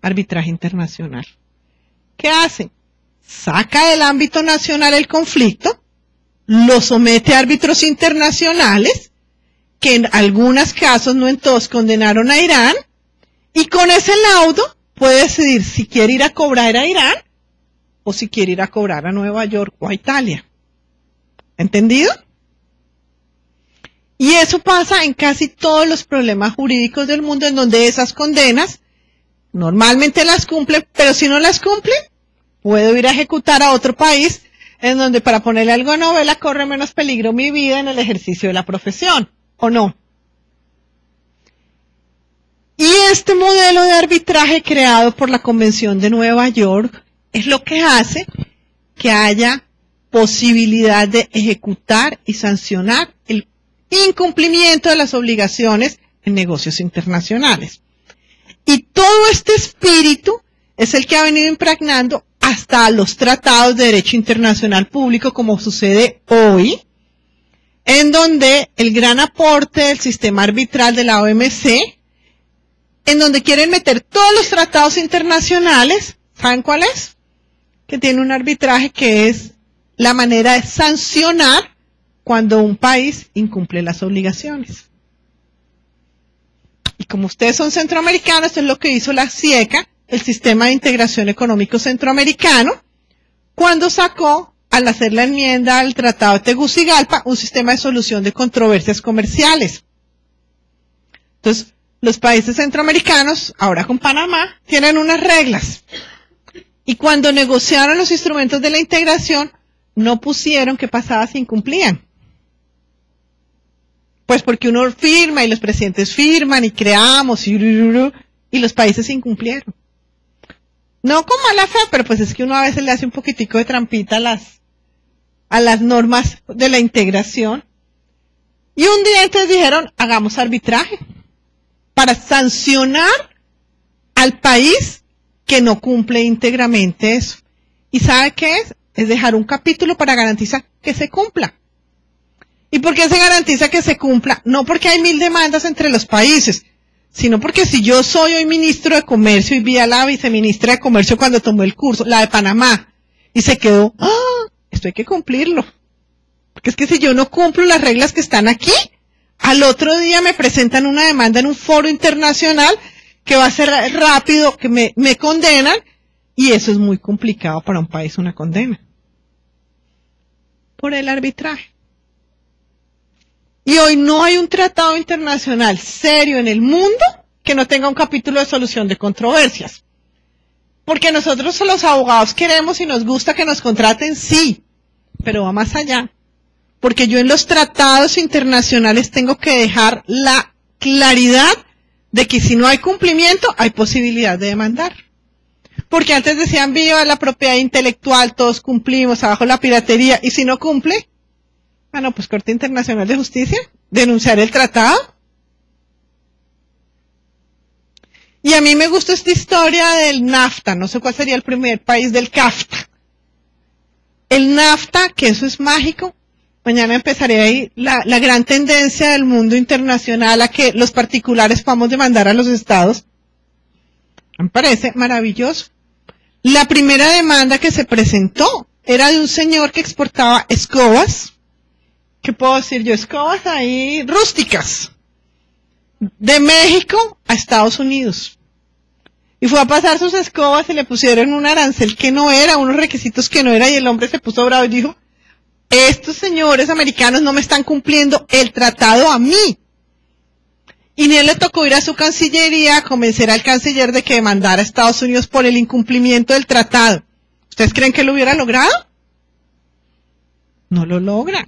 Arbitraje internacional. ¿Qué hacen? Saca del ámbito nacional el conflicto, lo somete a árbitros internacionales, que en algunos casos, no en todos, condenaron a Irán, y con ese laudo puede decidir si quiere ir a cobrar a Irán o si quiere ir a cobrar a Nueva York o a Italia. ¿Entendido? Y eso pasa en casi todos los problemas jurídicos del mundo, en donde esas condenas normalmente las cumplen, pero si no las cumplen, puedo ir a ejecutar a otro país en donde, para ponerle algo a novela, corre menos peligro mi vida en el ejercicio de la profesión, ¿o no? Y este modelo de arbitraje creado por la Convención de Nueva York es lo que hace que haya posibilidad de ejecutar y sancionar el incumplimiento de las obligaciones en negocios internacionales. Y todo este espíritu es el que ha venido impregnando hasta los tratados de derecho internacional público, como sucede hoy, en donde el gran aporte del sistema arbitral de la OMC, en donde quieren meter todos los tratados internacionales, ¿saben cuál es? Que tiene un arbitraje que es la manera de sancionar cuando un país incumple las obligaciones. Y como ustedes son centroamericanos, esto es lo que hizo la SIECA, el Sistema de Integración Económico Centroamericano, cuando sacó, al hacer la enmienda al Tratado de Tegucigalpa, un sistema de solución de controversias comerciales. Entonces, los países centroamericanos, ahora con Panamá, tienen unas reglas. Y cuando negociaron los instrumentos de la integración, no pusieron qué pasaba si incumplían. Pues porque uno firma y los presidentes firman y creamos y los países incumplieron. No con mala fe, pero pues es que uno a veces le hace un poquitico de trampita a las normas de la integración. Y un día entonces dijeron, hagamos arbitraje para sancionar al país que no cumple íntegramente eso. ¿Y sabe qué es? Es dejar un capítulo para garantizar que se cumpla. ¿Y por qué se garantiza que se cumpla? No porque hay 1000 demandas entre los países, sino porque si yo soy hoy ministro de Comercio y vi a la viceministra de Comercio cuando tomó el curso, la de Panamá, y se quedó, esto hay que cumplirlo. Porque es que si yo no cumplo las reglas que están aquí, al otro día me presentan una demanda en un foro internacional que va a ser rápido, que me condenan, y eso es muy complicado para un país, una condena. Por el arbitraje. Y hoy no hay un tratado internacional serio en el mundo que no tenga un capítulo de solución de controversias. Porque nosotros los abogados queremos y nos gusta que nos contraten, sí, pero va más allá. Porque yo en los tratados internacionales tengo que dejar la claridad de que si no hay cumplimiento, hay posibilidad de demandar. Porque antes decían, viva la propiedad intelectual, todos cumplimos, abajo la piratería, y si no cumple, pues Corte Internacional de Justicia, denunciar el tratado. Y a mí me gusta esta historia del NAFTA, no sé cuál sería el primer país del CAFTA. El NAFTA, que eso es mágico, mañana empezaré ahí la gran tendencia del mundo internacional a que los particulares podamos demandar a los estados. Me parece maravilloso. La primera demanda que se presentó era de un señor que exportaba escobas. ¿Qué puedo decir yo? Escobas ahí rústicas. De México a Estados Unidos. Y fue a pasar sus escobas y le pusieron un arancel que no era, unos requisitos que no era, y el hombre se puso bravo y dijo, estos señores americanos no me están cumpliendo el tratado a mí. Y ni él le tocó ir a su cancillería a convencer al canciller de que demandara a Estados Unidos por el incumplimiento del tratado. ¿Ustedes creen que lo hubiera logrado? No lo logra.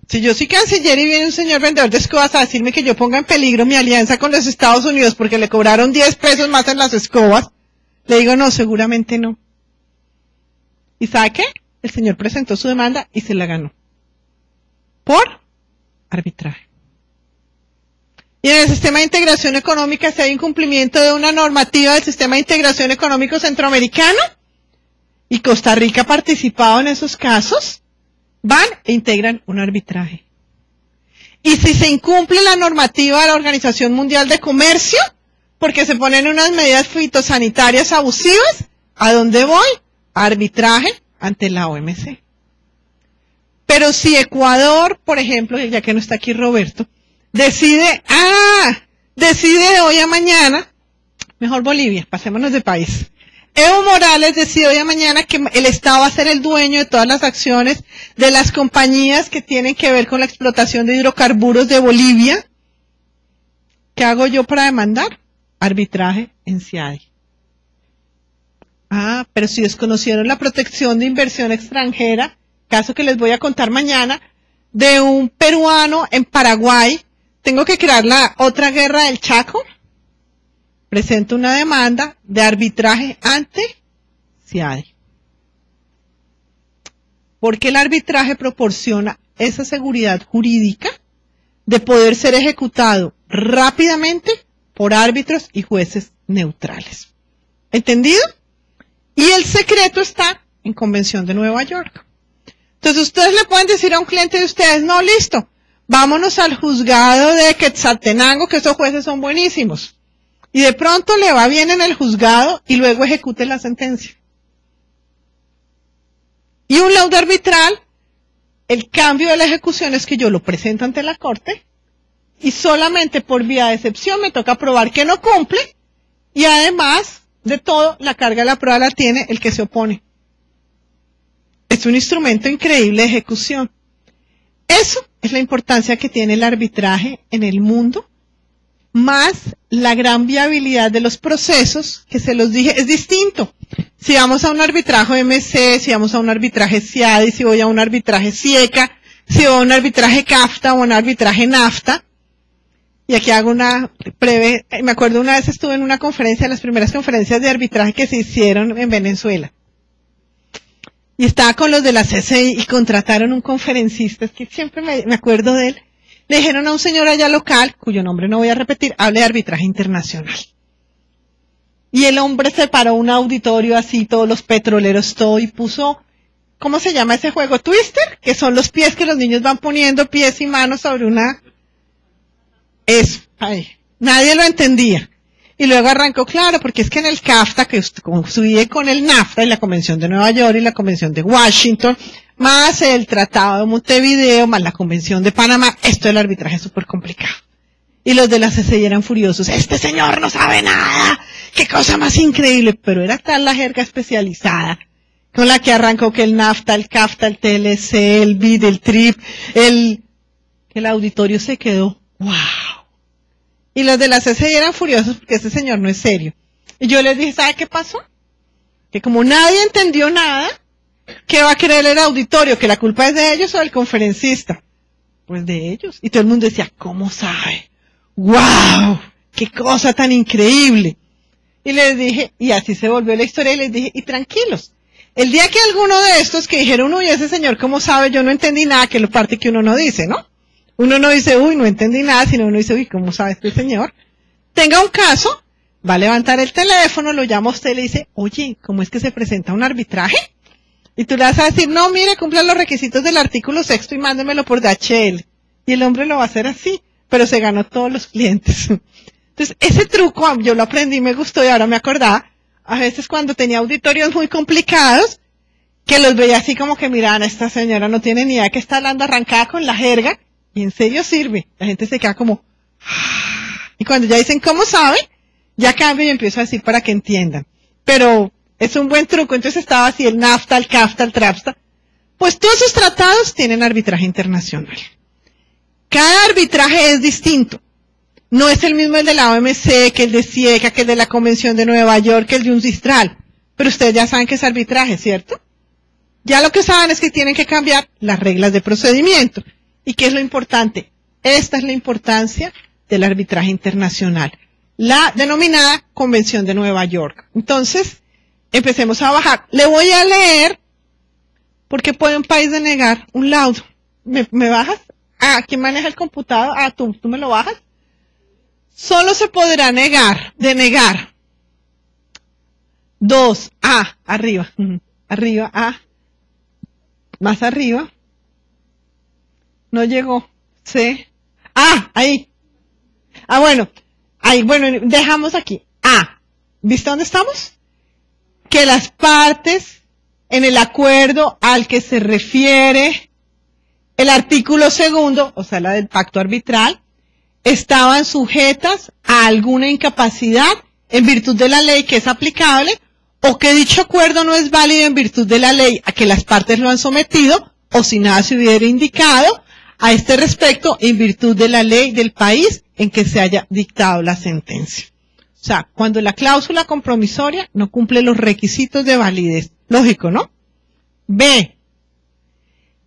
Si yo soy canciller y viene un señor vendedor de escobas a decirme que yo ponga en peligro mi alianza con los Estados Unidos porque le cobraron 10 pesos más en las escobas, le digo no, seguramente no. ¿Y sabe qué? El señor presentó su demanda y se la ganó. Por arbitraje. Y en el sistema de integración económica, si hay incumplimiento de una normativa del sistema de integración económico centroamericano, y Costa Rica ha participado en esos casos, van e integran un arbitraje. Y si se incumple la normativa de la Organización Mundial de Comercio, porque se ponen unas medidas fitosanitarias abusivas, ¿a dónde voy? Arbitraje ante la OMC. Pero si Ecuador, por ejemplo, ya que no está aquí Roberto, decide de hoy a mañana, mejor Bolivia, pasémonos de país. Evo Morales decide hoy a mañana que el Estado va a ser el dueño de todas las acciones de las compañías que tienen que ver con la explotación de hidrocarburos de Bolivia. ¿Qué hago yo para demandar? Arbitraje en CIADI. Pero si desconocieron la protección de inversión extranjera, caso que les voy a contar mañana, de un peruano en Paraguay, tengo que crear la otra guerra del Chaco, presento una demanda de arbitraje ante CIADI. Porque el arbitraje proporciona esa seguridad jurídica de poder ser ejecutado rápidamente por árbitros y jueces neutrales. ¿Entendido? Y el secreto está en Convención de Nueva York. Entonces ustedes le pueden decir a un cliente de ustedes, no, listo, vámonos al juzgado de Quetzaltenango, que esos jueces son buenísimos. Y de pronto le va bien en el juzgado y luego ejecute la sentencia. Y un laudo arbitral, el cambio de la ejecución es que yo lo presento ante la corte y solamente por vía de excepción me toca probar que no cumple y además de todo la carga de la prueba la tiene el que se opone. Es un instrumento increíble de ejecución. Eso es la importancia que tiene el arbitraje en el mundo más la gran viabilidad de los procesos, que se los dije, es distinto. Si vamos a un arbitraje MC, si vamos a un arbitraje CIADI, si voy a un arbitraje CIECA, si voy a un arbitraje CAFTA o un arbitraje NAFTA, y aquí hago una breve, me acuerdo una vez estuve en una conferencia, las primeras conferencias de arbitraje que se hicieron en Venezuela. Y estaba con los de la CCI y contrataron un conferencista, es que siempre me acuerdo de él. Le dijeron a un señor allá local, cuyo nombre no voy a repetir, hable de arbitraje internacional. Y el hombre separó un auditorio así, todos los petroleros, todo, y puso, ¿cómo se llama ese juego? Twister, que son los pies que los niños van poniendo pies y manos sobre una... Eso, ay, nadie lo entendía. Y luego arrancó, claro, porque es que en el CAFTA, que coincide con el NAFTA y la Convención de Nueva York y la Convención de Washington, más el Tratado de Montevideo, más la Convención de Panamá, esto del arbitraje es súper complicado. Y los de la CCI eran furiosos, este señor no sabe nada, qué cosa más increíble, pero era tal la jerga especializada, con la que arrancó que el NAFTA, el CAFTA, el TLC, el BID, el TRIP, que el auditorio se quedó, wow. Y los de la CCI eran furiosos porque ese señor no es serio. Y yo les dije, ¿sabe qué pasó? Que como nadie entendió nada, ¿qué va a creer el auditorio? ¿Que la culpa es de ellos o del conferencista? Pues de ellos. Y todo el mundo decía, ¿cómo sabe? ¡Wow! ¡Qué cosa tan increíble! Y les dije, y así se volvió la historia, y les dije, y tranquilos. El día que alguno de estos que dijeron, uy, ese señor, ¿cómo sabe? Yo no entendí nada, que es la parte que uno no dice, ¿no? Uno no dice, uy, no entendí nada, sino uno dice, uy, ¿cómo sabe este señor? Tenga un caso, va a levantar el teléfono, lo llama a usted y le dice, oye, ¿cómo es que se presenta un arbitraje? Y tú le vas a decir, no, mire, cumpla los requisitos del artículo 6º y mándemelo por DHL. Y el hombre lo va a hacer así, pero se ganó todos los clientes. Entonces, ese truco yo lo aprendí, me gustó y ahora me acordaba, a veces cuando tenía auditorios muy complicados, que los veía así como que miraban, esta señora no tiene ni idea que está hablando arrancada con la jerga, y en serio sirve. La gente se queda como, y cuando ya dicen, ¿cómo sabe? Ya cambio y empiezo a decir para que entiendan. Pero es un buen truco. Entonces estaba así el NAFTA, el CAFTA, el TRAPSTA. Pues todos esos tratados tienen arbitraje internacional. Cada arbitraje es distinto. No es el mismo el de la OMC, que el de CIECA, que el de la Convención de Nueva York, que el de UNCITRAL. Pero ustedes ya saben que es arbitraje, ¿cierto? Ya lo que saben es que tienen que cambiar las reglas de procedimiento. ¿Y qué es lo importante? Esta es la importancia del arbitraje internacional, la denominada Convención de Nueva York. Entonces, empecemos a bajar. Le voy a leer, ¿por qué puede un país denegar un laudo? ¿Me bajas? ¿Quién maneja el computador? ¿Tú me lo bajas? Solo se podrá denegar. 2, arriba, más arriba. No llegó. C. Ahí. Bueno. Ahí, bueno, dejamos aquí. ¿Viste dónde estamos? Que las partes en el acuerdo al que se refiere el artículo 2, o sea, la del pacto arbitral, estaban sujetas a alguna incapacidad en virtud de la ley que es aplicable, o que dicho acuerdo no es válido en virtud de la ley a que las partes lo han sometido, o si nada se hubiera indicado a este respecto en virtud de la ley del país en que se haya dictado la sentencia. O sea, cuando la cláusula compromisoria no cumple los requisitos de validez. Lógico, ¿no? B.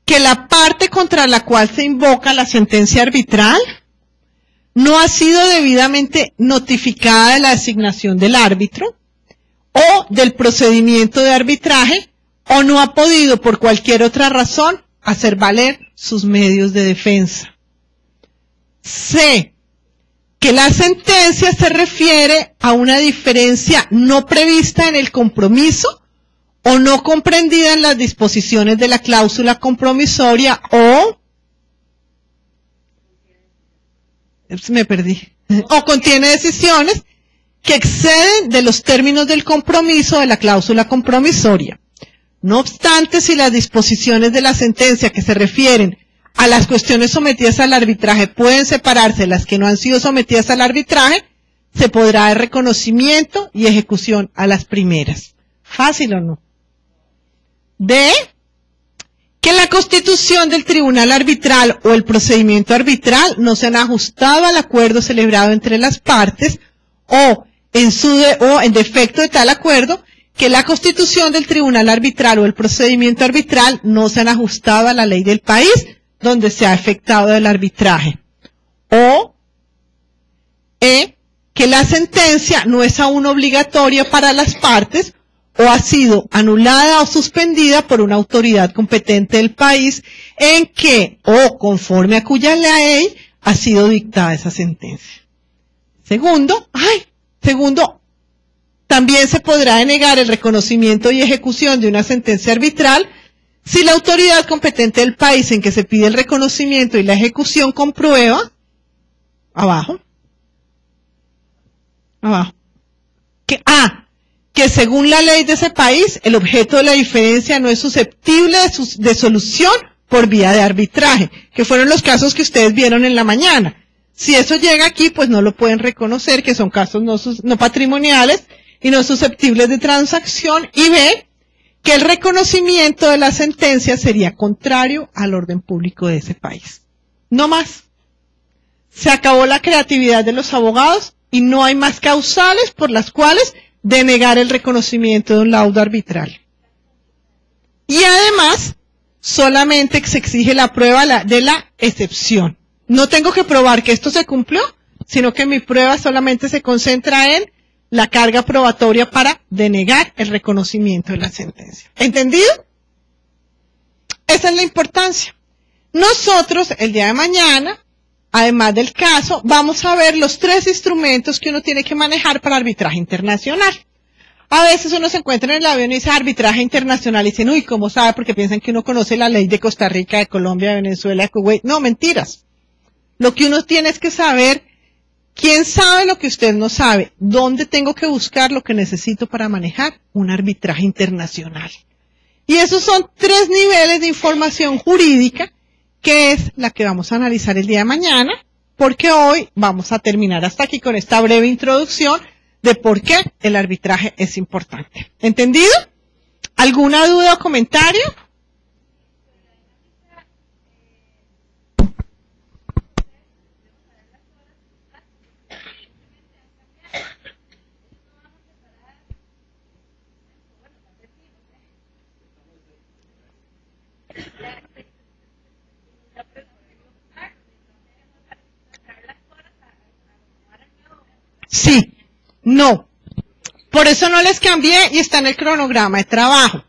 Que la parte contra la cual se invoca la sentencia arbitral no ha sido debidamente notificada de la designación del árbitro o del procedimiento de arbitraje, o no ha podido por cualquier otra razón hacer valer sus medios de defensa. C. Que la sentencia se refiere a una diferencia no prevista en el compromiso o no comprendida en las disposiciones de la cláusula compromisoria o... me perdí. O contiene decisiones que exceden de los términos del compromiso de la cláusula compromisoria. No obstante, si las disposiciones de la sentencia que se refieren a las cuestiones sometidas al arbitraje pueden separarse de las que no han sido sometidas al arbitraje, se podrá dar reconocimiento y ejecución a las primeras. ¿Fácil o no? D. que la constitución del tribunal arbitral o el procedimiento arbitral no se han ajustado al acuerdo celebrado entre las partes o en defecto de tal acuerdo, que la constitución del tribunal arbitral o el procedimiento arbitral no se han ajustado a la ley del país donde se ha efectuado el arbitraje. O que la sentencia no es aún obligatoria para las partes o ha sido anulada o suspendida por una autoridad competente del país en que, o conforme a cuya ley, ha sido dictada esa sentencia. Segundo, también se podrá denegar el reconocimiento y ejecución de una sentencia arbitral si la autoridad competente del país en que se pide el reconocimiento y la ejecución comprueba, que según la ley de ese país, el objeto de la diferencia no es susceptible de solución por vía de arbitraje, que fueron los casos que ustedes vieron en la mañana. Si eso llega aquí, pues no lo pueden reconocer, que son casos no patrimoniales y no susceptibles de transacción, y B, que el reconocimiento de la sentencia sería contrario al orden público de ese país. No más. Se acabó la creatividad de los abogados y no hay más causales por las cuales denegar el reconocimiento de un laudo arbitral. Y además, solamente se exige la prueba de la excepción. No tengo que probar que esto se cumplió, sino que mi prueba solamente se concentra en la carga probatoria para denegar el reconocimiento de la sentencia. ¿Entendido? Esa es la importancia. Nosotros, el día de mañana, además del caso, vamos a ver los 3 instrumentos que uno tiene que manejar para arbitraje internacional. A veces uno se encuentra en el avión y dice arbitraje internacional y dicen, uy, ¿cómo sabe? Porque piensan que uno conoce la ley de Costa Rica, de Colombia, de Venezuela, de Kuwait. No, mentiras. Lo que uno tiene es que saber quién sabe lo que usted no sabe, dónde tengo que buscar lo que necesito para manejar un arbitraje internacional. Y esos son 3 niveles de información jurídica, que es la que vamos a analizar el día de mañana, porque hoy vamos a terminar hasta aquí con esta breve introducción de por qué el arbitraje es importante. ¿Entendido? ¿Alguna duda o comentario? Sí, no. Por eso no les cambié y está en el cronograma de trabajo.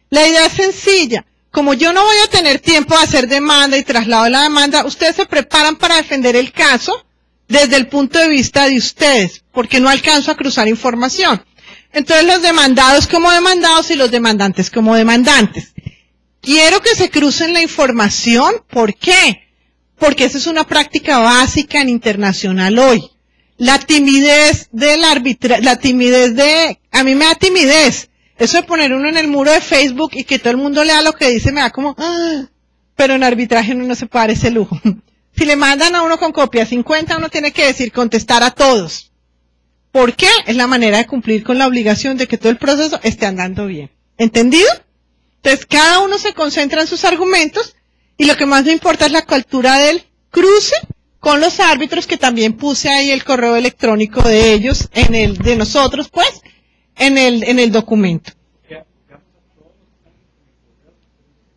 La idea es sencilla. Como yo no voy a tener tiempo de hacer demanda y traslado de la demanda, ustedes se preparan para defender el caso desde el punto de vista de ustedes, porque no alcanzo a cruzar información. Entonces los demandados como demandados y los demandantes como demandantes. Quiero que se crucen la información. ¿Por qué? Porque esa es una práctica básica en internacional hoy. La timidez del arbitraje, a mí me da timidez. Eso de poner uno en el muro de Facebook y que todo el mundo lea lo que dice me da como, pero en arbitraje uno no se puede dar ese lujo. Si le mandan a uno con copia 50, uno tiene que decir contestar a todos. ¿Por qué? Es la manera de cumplir con la obligación de que todo el proceso esté andando bien. ¿Entendido? Entonces cada uno se concentra en sus argumentos y lo que más me importa es la cultura del cruce con los árbitros, que también puse ahí el correo electrónico de ellos, de nosotros pues, en el documento.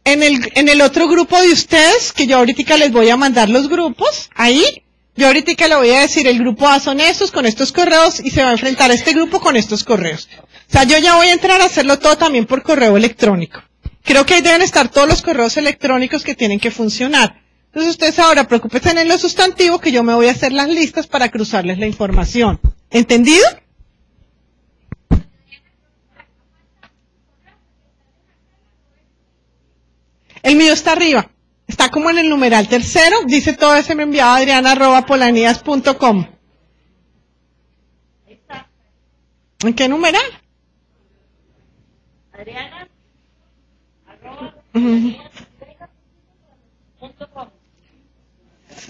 En el otro grupo de ustedes, que yo ahorita les voy a mandar los grupos, ahí, yo ahorita le voy a decir el grupo A son estos, con estos correos, y se va a enfrentar este grupo con estos correos. O sea, yo ya voy a entrar a hacerlo todo también por correo electrónico. Creo que ahí deben estar todos los correos electrónicos que tienen que funcionar. Entonces ustedes ahora preocúpense en lo sustantivo, que yo me voy a hacer las listas para cruzarles la información. ¿Entendido? El mío está arriba. Está como en el numeral 3, dice todo ese me enviaba adriana@polanías.com. ¿En qué numeral? Adriana.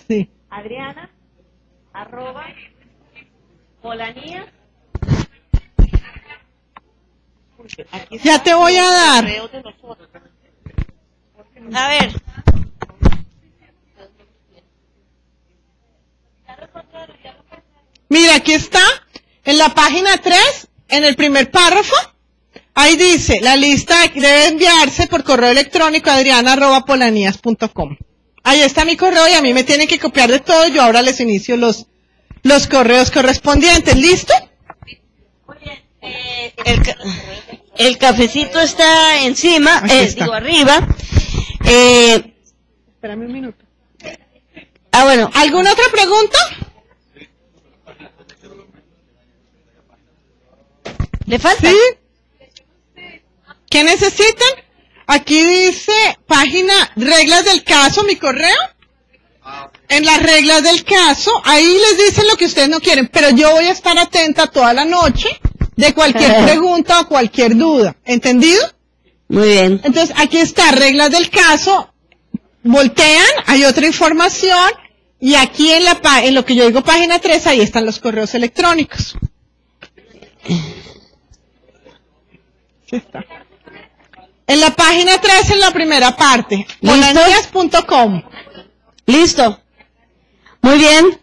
Sí. Adriana, @polanías. Ya te voy a dar. A ver. Mira, aquí está, en la página 3, en el primer párrafo, ahí dice, la lista debe enviarse por correo electrónico a adriana@polanías.com. Ahí está mi correo y a mí me tienen que copiar de todo, yo ahora les inicio los correos correspondientes. ¿Listo? El cafecito está encima, Aquí está. arriba. Espérame un minuto. Bueno. ¿Alguna otra pregunta? ¿Le falta? ¿Sí? ¿Qué necesitan? Aquí dice página reglas del caso, mi correo. En las reglas del caso, ahí les dicen lo que ustedes no quieren, pero yo voy a estar atenta toda la noche de cualquier pregunta o cualquier duda. ¿Entendido? Muy bien. Entonces, aquí está, reglas del caso, voltean, hay otra información, y aquí en lo que yo digo página 3, ahí están los correos electrónicos. Sí está. En la página 3, en la primera parte, polanías.com. Listo. Muy bien.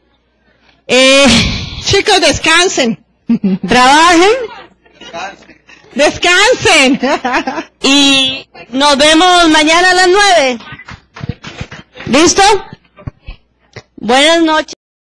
Chicos, descansen. Trabajen. Descansen. Y nos vemos mañana a las 9. ¿Listo? Buenas noches.